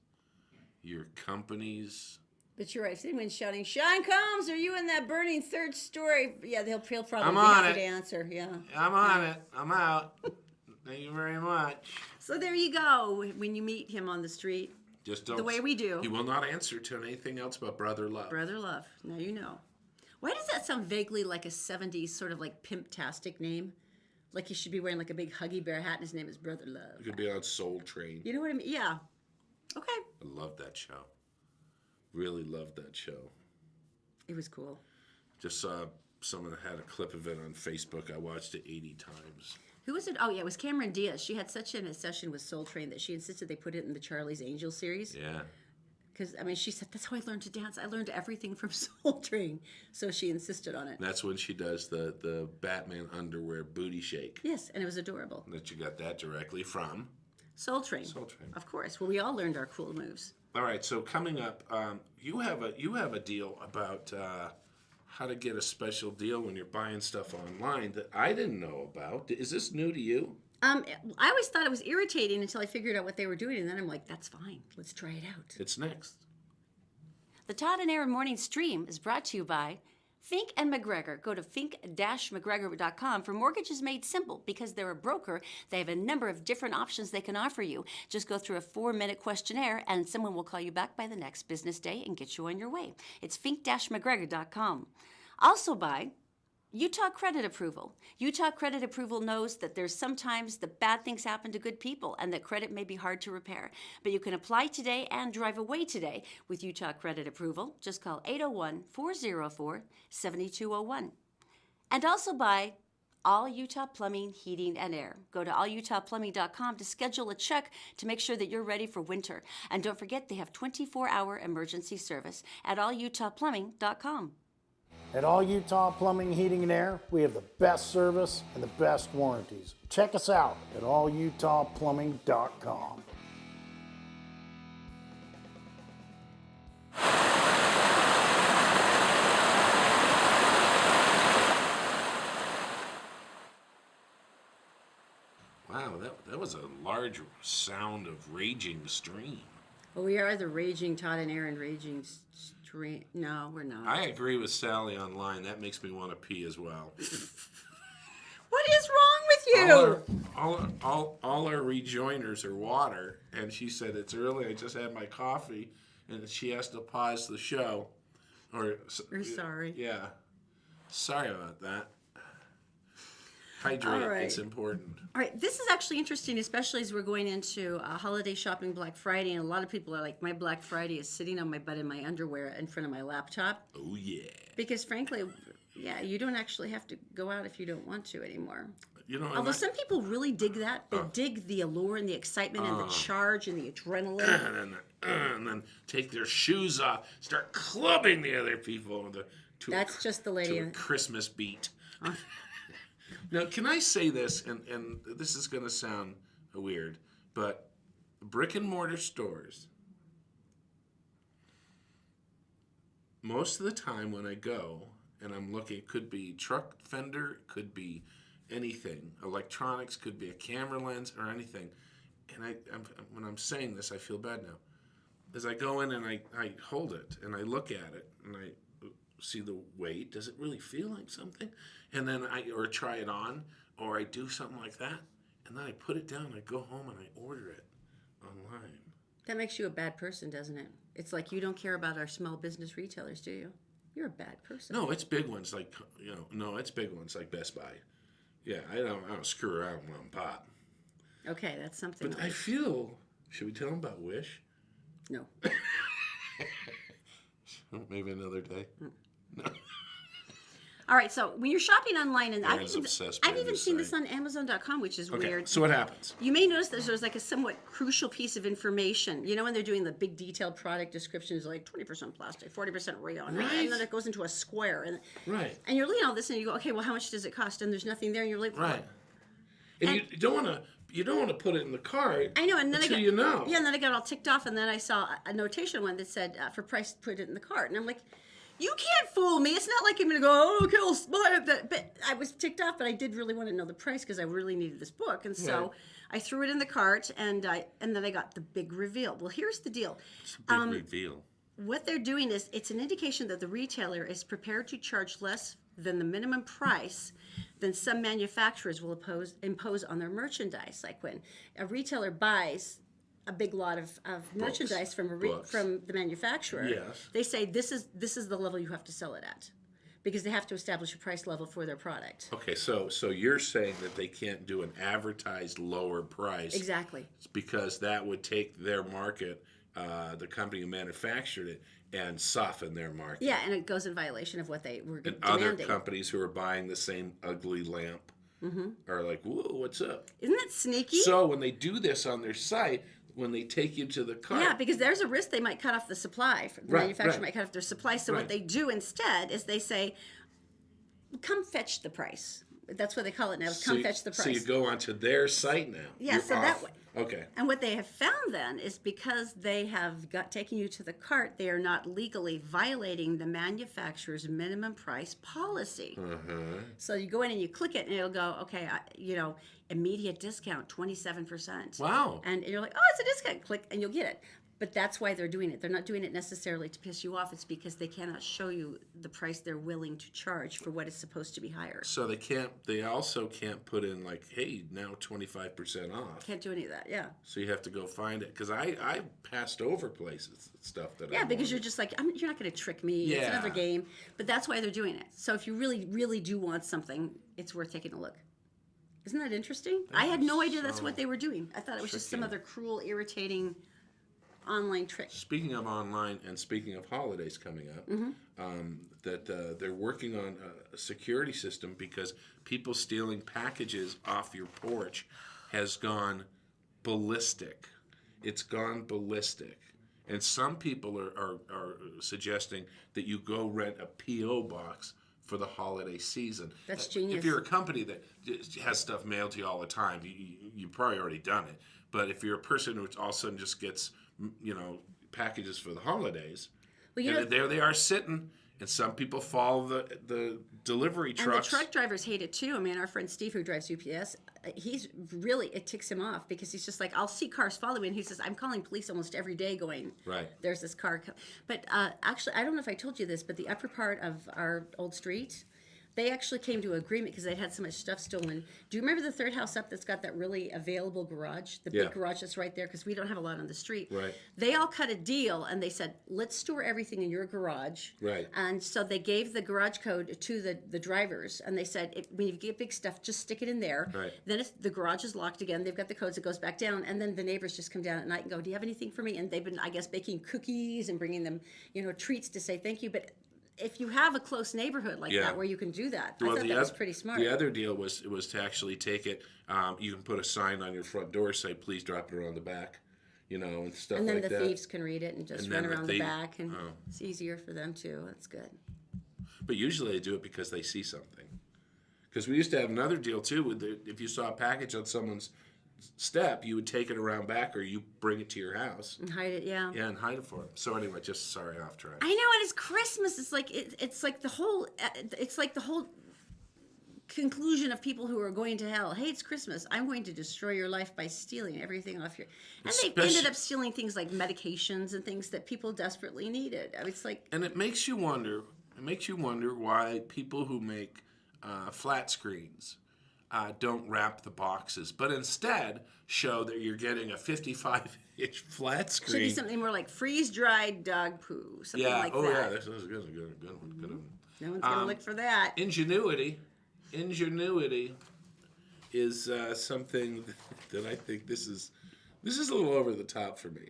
your companies. But you're right. If anyone's shouting, Sean Combs, are you in that burning third story? Yeah, he'll probably I'm be on happy it. to answer. Yeah. I'm on it. I'm out. Thank you very much. So there you go. When you meet him on the street, Just don't. the way we do. He will not answer to anything else but Brother Love. Brother Love. Now you know. Why does that sound vaguely like a 70s sort of like pimp-tastic name? Like he should be wearing like a big Huggy Bear hat and his name is Brother Love. He could be on Soul Train. You know what I mean? Yeah. Okay. I love that show. Really loved that show. It was cool. Just saw someone that had a clip of it on Facebook. I watched it 80 times. Who was it? Oh, yeah, it was Cameron Diaz. She had such an obsession with Soul Train that she insisted they put it in the Charlie's Angels series. Yeah. Because, I mean, she said, that's how I learned to dance. I learned everything from Soul Train. So she insisted on it. That's when she does the Batman underwear booty shake. Yes, and it was adorable. That you got that directly from Soul Train. Soul Train. Of course. Well, we all learned our cool moves. All right, so coming up, you have a deal about how to get a special deal when you're buying stuff online that I didn't know about. Is this new to you? I always thought it was irritating until I figured out what they were doing, and then I'm like, that's fine. Let's try it out. It's next. The Todd and Erin Morning Stream is brought to you by Fink and McGregor. Go to fink-mcgregor.com for mortgages made simple. Because they're a broker, they have a number of different options they can offer you. Just go through a 4-minute questionnaire, and someone will call you back by the next business day and get you on your way. It's fink-mcgregor.com. Also by Utah Credit Approval. Utah Credit Approval knows that there's sometimes the bad things happen to good people and that credit may be hard to repair. But you can apply today and drive away today with Utah Credit Approval. Just call 801-404-7201. And also by All Utah Plumbing, Heating, and Air. Go to allutahplumbing.com to schedule a check to make sure that you're ready for winter. And don't forget, they have 24-hour emergency service at allutahplumbing.com. At All Utah Plumbing, Heating, and Air, we have the best service and the best warranties. Check us out at allutahplumbing.com. Wow, that was a large sound of raging stream. Well, we are the raging Todd and Erin raging stream. No, we're not. I agree with Sally online. That makes me want to pee as well. What is wrong with you? you. All our rejoiners are water, and she said it's early. I just had my coffee, and she has to pause the show. We're sorry. Yeah, sorry about that. Hydrate. All right. It's important. All right, this is actually interesting, especially as we're going into holiday shopping, Black Friday, and a lot of people are like, my Black Friday is sitting on my butt in my underwear in front of my laptop. Oh yeah. Because frankly, yeah, you don't actually have to go out if you don't want to anymore. You know, Although some people really dig that. They dig the allure and the excitement and the charge and the adrenaline. and then take their shoes off, start clubbing the other people That's just the lady. to a Christmas beat. Now, can I say this, and this is going to sound weird, but brick and mortar stores, most of the time when I go and I'm looking, it could be truck fender, it could be anything, electronics, could be a camera lens or anything. And when I'm saying this, I feel bad now. As I go in and I hold it and I look at it and I see the weight, does it really feel like something? And then I try it on, or I do something like that, and then I put it down, I go home and I order it online. That makes you a bad person, doesn't it? It's like you don't care about our small business retailers, do you? You're a bad person. No, it's big ones like, it's big ones like Best Buy. Yeah, I don't screw around with mom and pop. Okay, that's something. But I feel, should we tell them about Wish? No. Maybe another day. No. All right, so when you're shopping online, and I've obsessed by even this seen this site. on Amazon.com, which is Okay, weird. so what happens? You may notice that there's like a somewhat crucial piece of information. You know, when they're doing the big detailed product descriptions, like 20% plastic, 40% rayon, Right. and then it goes into a square, and Right. and you're looking at all this, and you go, okay, well, how much does it cost? And there's nothing there, and you're like, Right. And you don't want to put it in the cart. I know, and then until you know. Yeah, and then I got all ticked off, and then I saw a notation one that said, for price, put it in the cart, and I'm like, you can't fool me. It's not like I'm going to go, oh, okay, I'll buy it. But I was ticked off, but I did really want to know the price because I really needed this book. And so Right. I threw it in the cart, and then I got the big reveal. Well, here's the deal. It's a big reveal. What they're doing is it's an indication that the retailer is prepared to charge less than the minimum price than some manufacturers will impose on their merchandise. Like when a retailer buys a big lot of merchandise from from the manufacturer, Yes. they say this is the level you have to sell it at, because they have to establish a price level for their product. Okay, so you're saying that they can't do an advertised lower price. Exactly. Because that would take their market, the company who manufactured it, and soften their market. Yeah, and it goes in violation of what they were And demanding. other companies who are buying the same ugly lamp are like, whoa, what's up? Isn't that sneaky? So when they do this on their site, when they take you to the cart. Yeah, because there's a risk they might cut off the supply. The Right, manufacturer right. might cut off their supply. So Right. what they do instead is they say, come fetch the price. That's what they call it now, is come fetch the price. So you go onto their site now. Yeah, You're so that off. way. Okay. And what they have found then is because they have taken you to the cart, they are not legally violating the manufacturer's minimum price policy. So you go in and you click it, and it'll go, okay, immediate discount, 27%. Wow. And you're like, oh, it's a discount. Click, and you'll get it. But that's why they're doing it. They're not doing it necessarily to piss you off. It's because they cannot show you the price they're willing to charge for what is supposed to be higher. So they also can't put in like, hey, now 25% off. Can't do any of that, yeah. So you have to go find it. Because I passed over places, stuff that I Yeah, because wanted. you're just like, you're not going to trick me. It's Yeah. another game. But that's why they're doing it. So if you really, really do want something, it's worth taking a look. Isn't that interesting? I had no idea that's what they were doing. I thought it was just some tricky. other cruel, irritating online trick. Speaking of online and speaking of holidays coming up, that they're working on a security system because people stealing packages off your porch has gone ballistic. It's gone ballistic. And some people are suggesting that you go rent a P.O. box for the holiday season. That's genius. If you're a company that has stuff mailed to you all the time, you've probably already done it. But if you're a person who all of a sudden just gets, packages for the holidays, Well, and there they are sitting, and some people follow the delivery and the trucks. truck drivers hate it too. I mean, our friend Steve, who drives UPS, it ticks him off because he's just like, I'll see cars follow me, and he says, I'm calling police almost every day going, Right. there's this car. But actually, I don't know if I told you this, but the upper part of our old street, they actually came to agreement because they'd had so much stuff stolen. Do you remember the third house up that's got that really available garage? The Yeah. big garage that's right there, because we don't have a lot on the street. Right. They all cut a deal and they said, let's store everything in your garage. Right. And so they gave the garage code to the drivers, and they said, when you get big stuff, just stick it in there. Right. Then the garage is locked again. They've got the codes. It goes back down, and then the neighbors just come down at night and go, do you have anything for me? And they've been, I guess, baking cookies and bringing them, treats to say thank you. But if you have a close neighborhood like Yeah. that where you can do that, I Well, thought that was pretty smart. The other deal was to actually take it. You can put a sign on your front door say, "Please drop it around the back," and stuff and then like the that. thieves can read it and just And run then the around the thief- back, and oh. it's easier for them too. That's good. But usually they do it because they see something. Because we used to have another deal too. If you saw a package on someone's step, you would take it around back, or you bring it to your house. And hide it, yeah. Yeah, and hide it for them. So anyway, just sorry, off track. I know, and it's Christmas. It's like it's like the whole conclusion of people who are going to hell. Hey, it's Christmas. I'm going to destroy your life by stealing everything off your. And they ended up stealing things like medications and things that people desperately needed. I mean, it's like. And it makes you wonder. It makes you wonder why people who make flat screens don't wrap the boxes, but instead show that you're getting a 55-inch flat screen. Should be something more like freeze-dried dog poo, something like that. Yeah, that's a good one. No one's gonna look for that. Ingenuity is something that I think this is a little over the top for me,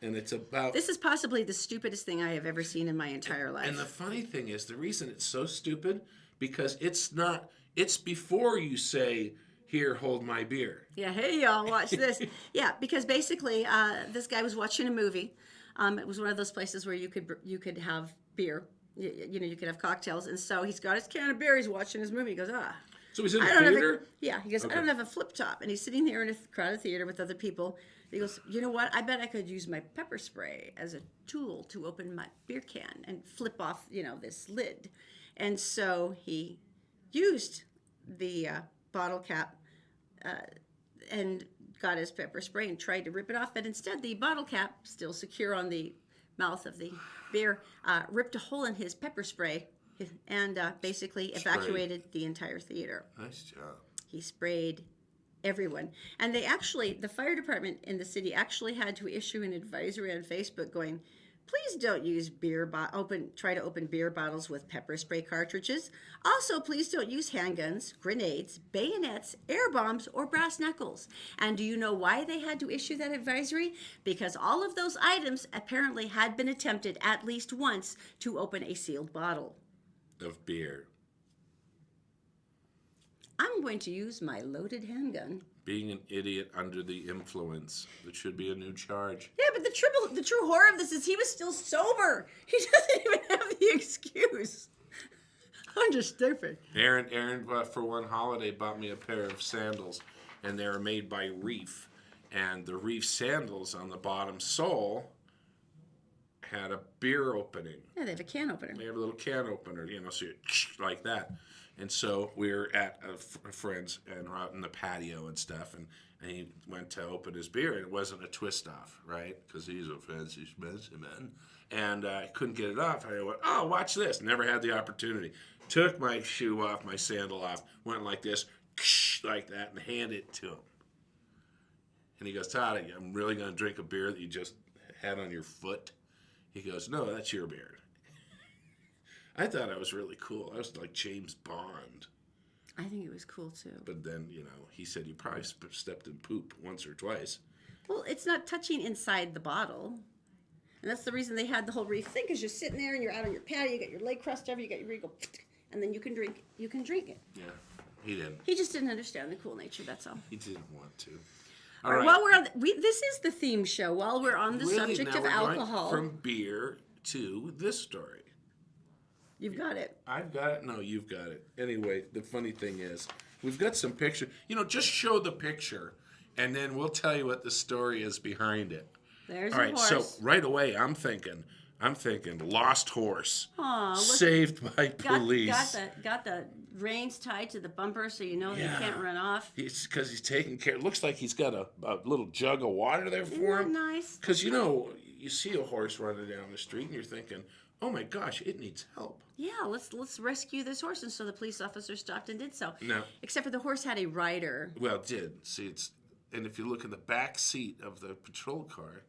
and it's about. This is possibly the stupidest thing I have ever seen in my entire life. And the funny thing is, the reason it's so stupid because it's not. It's before you say, "Here, hold my beer." Yeah, hey y'all, watch this. Yeah, because basically, this guy was watching a movie. It was one of those places where you could have beer. You could have cocktails, and so he's got his can of beer. He's watching his movie. He goes, So he's in the I don't have theater? He goes, I don't have a flip top, and he's sitting there in a crowded theater with other people. He goes, you know what? I bet I could use my pepper spray as a tool to open my beer can and flip off, this lid. And so he used the bottle cap and got his pepper spray and tried to rip it off, but instead the bottle cap, still secure on the mouth of the beer, ripped a hole in his pepper spray and basically evacuated the entire theater. Nice job. He sprayed everyone. And the fire department in the city actually had to issue an advisory on Facebook going, please don't use try to open beer bottles with pepper spray cartridges. Also, please don't use handguns, grenades, bayonets, air bombs, or brass knuckles. And do you know why they had to issue that advisory? Because all of those items apparently had been attempted at least once to open a sealed bottle of beer. I'm going to use my loaded handgun. Being an idiot under the influence. That should be a new charge. Yeah, but the true horror of this is he was still sober. He doesn't even have the excuse. I'm just stupid. Erin, for one holiday, bought me a pair of sandals, and they were made by Reef. And the Reef sandals on the bottom sole had a beer opening. Yeah, they have a can opener. They have a little can opener, so you like that. And so we were at a friend's, and we're out in the patio and stuff, and he went to open his beer, and it wasn't a twist off, right? Because he's a fancy schmancy man. And I couldn't get it off. I went, oh, watch this. Never had the opportunity. Took my shoe off, my sandal off, went like this, like that, and handed it to him. And he goes, Todd, I'm really going to drink a beer that you just had on your foot? He goes, no, that's your beer. I thought I was really cool. I was like James Bond. I think it was cool too. But then, he said you probably stepped in poop once or twice. Well, it's not touching inside the bottle. And that's the reason they had the whole Reef thing, because you're sitting there and you're out on your patio, you got your leg crossed over, you got your beer, and then you can drink it. Yeah, he didn't. He just didn't understand the cool nature, that's all. He didn't want to. All right. While we're on, this is the theme show. While we're on the subject now of we're going alcohol. from beer to this story. You've got it. I've got it. No, you've got it. Anyway, the funny thing is, we've got some picture. Just show the picture, and then we'll tell you what the story is behind it. There's All a right, horse. so right away, I'm thinking lost horse. Aw, look, saved by police. Got the reins tied to the bumper so you know they can't run off. It's because he's taking care. It looks like he's got a little jug of water there for Isn't that him. nice? Because you see a horse running down the street and you're thinking, oh my gosh, it needs help. Yeah, let's rescue this horse. And so the police officer stopped and did so. No. Except for the horse had a rider. Well, it did. See, and if you look in the back seat of the patrol car,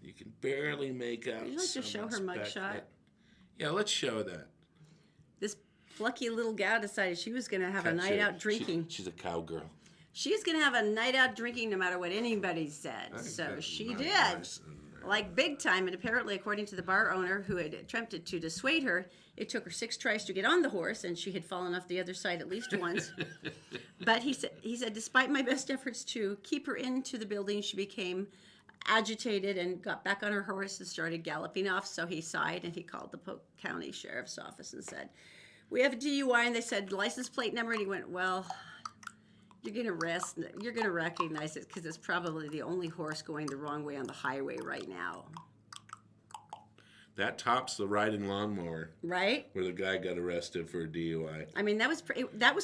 you can barely make out. Would you like to show her someone's mugshot? back. Yeah, let's show that. This plucky little gal decided she was going to have a night out drinking. She's a cowgirl. She's going to have a night out drinking no matter what anybody said. So she did. Like big time. And apparently, according to the bar owner who had attempted to dissuade her, it took her 6 tries to get on the horse, and she had fallen off the other side at least once. But he said, despite my best efforts to keep her into the building, she became agitated and got back on her horse and started galloping off. So he sighed and he called the Polk County Sheriff's Office and said, we have a DUI. And they said, license plate number. And he went, well, you're going to recognize it because it's probably the only horse going the wrong way on the highway right now. That tops the riding lawnmower. Right? Where the guy got arrested for a DUI. I mean, that was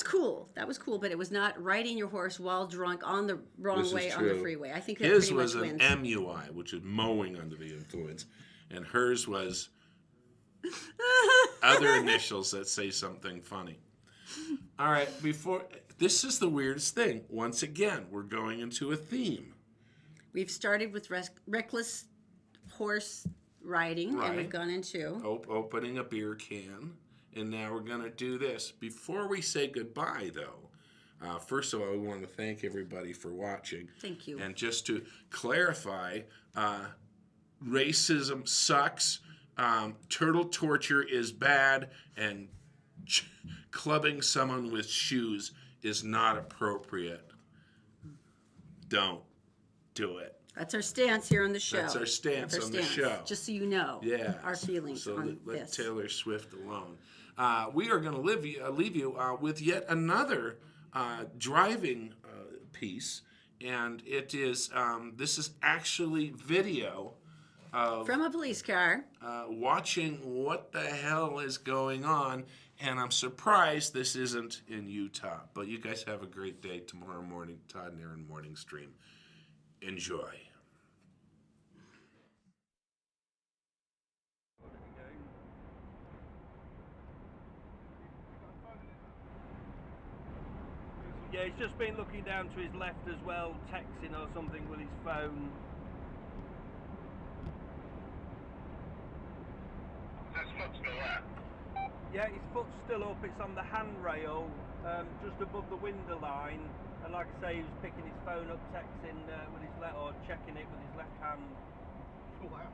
cool. That was cool, but it was not riding your horse while drunk on the wrong way on the freeway. I think that his pretty was much an wins. MUI, which is mowing under the influence, and hers was other initials that say something funny. All right, this is the weirdest thing. Once again, we're going into a theme. We've started with reckless horse riding, and we've gone into opening a beer can, and now we're going to do this. Before we say goodbye, though, first of all, we want to thank everybody for watching. Thank you. And just to clarify, racism sucks, turtle torture is bad, and clubbing someone with shoes is not appropriate. Don't do it. That's our stance here on the show. That's our stance on the show. Just so you know, yeah, our feelings on let this. Taylor Swift alone. We are going to leave you with yet another driving piece, and it is this is actually video of from a police car watching what the hell is going on. And I'm surprised this isn't in Utah. But you guys have a great day tomorrow morning. Todd and Erin morning stream. Enjoy. Yeah, he's just been looking down to his left as well, texting or something with his phone. His foot's still there? Yeah, his foot's still up. It's on the handrail, just above the window line. And like I say, he was picking his phone up, texting with his left, or checking it with his left hand. Wow.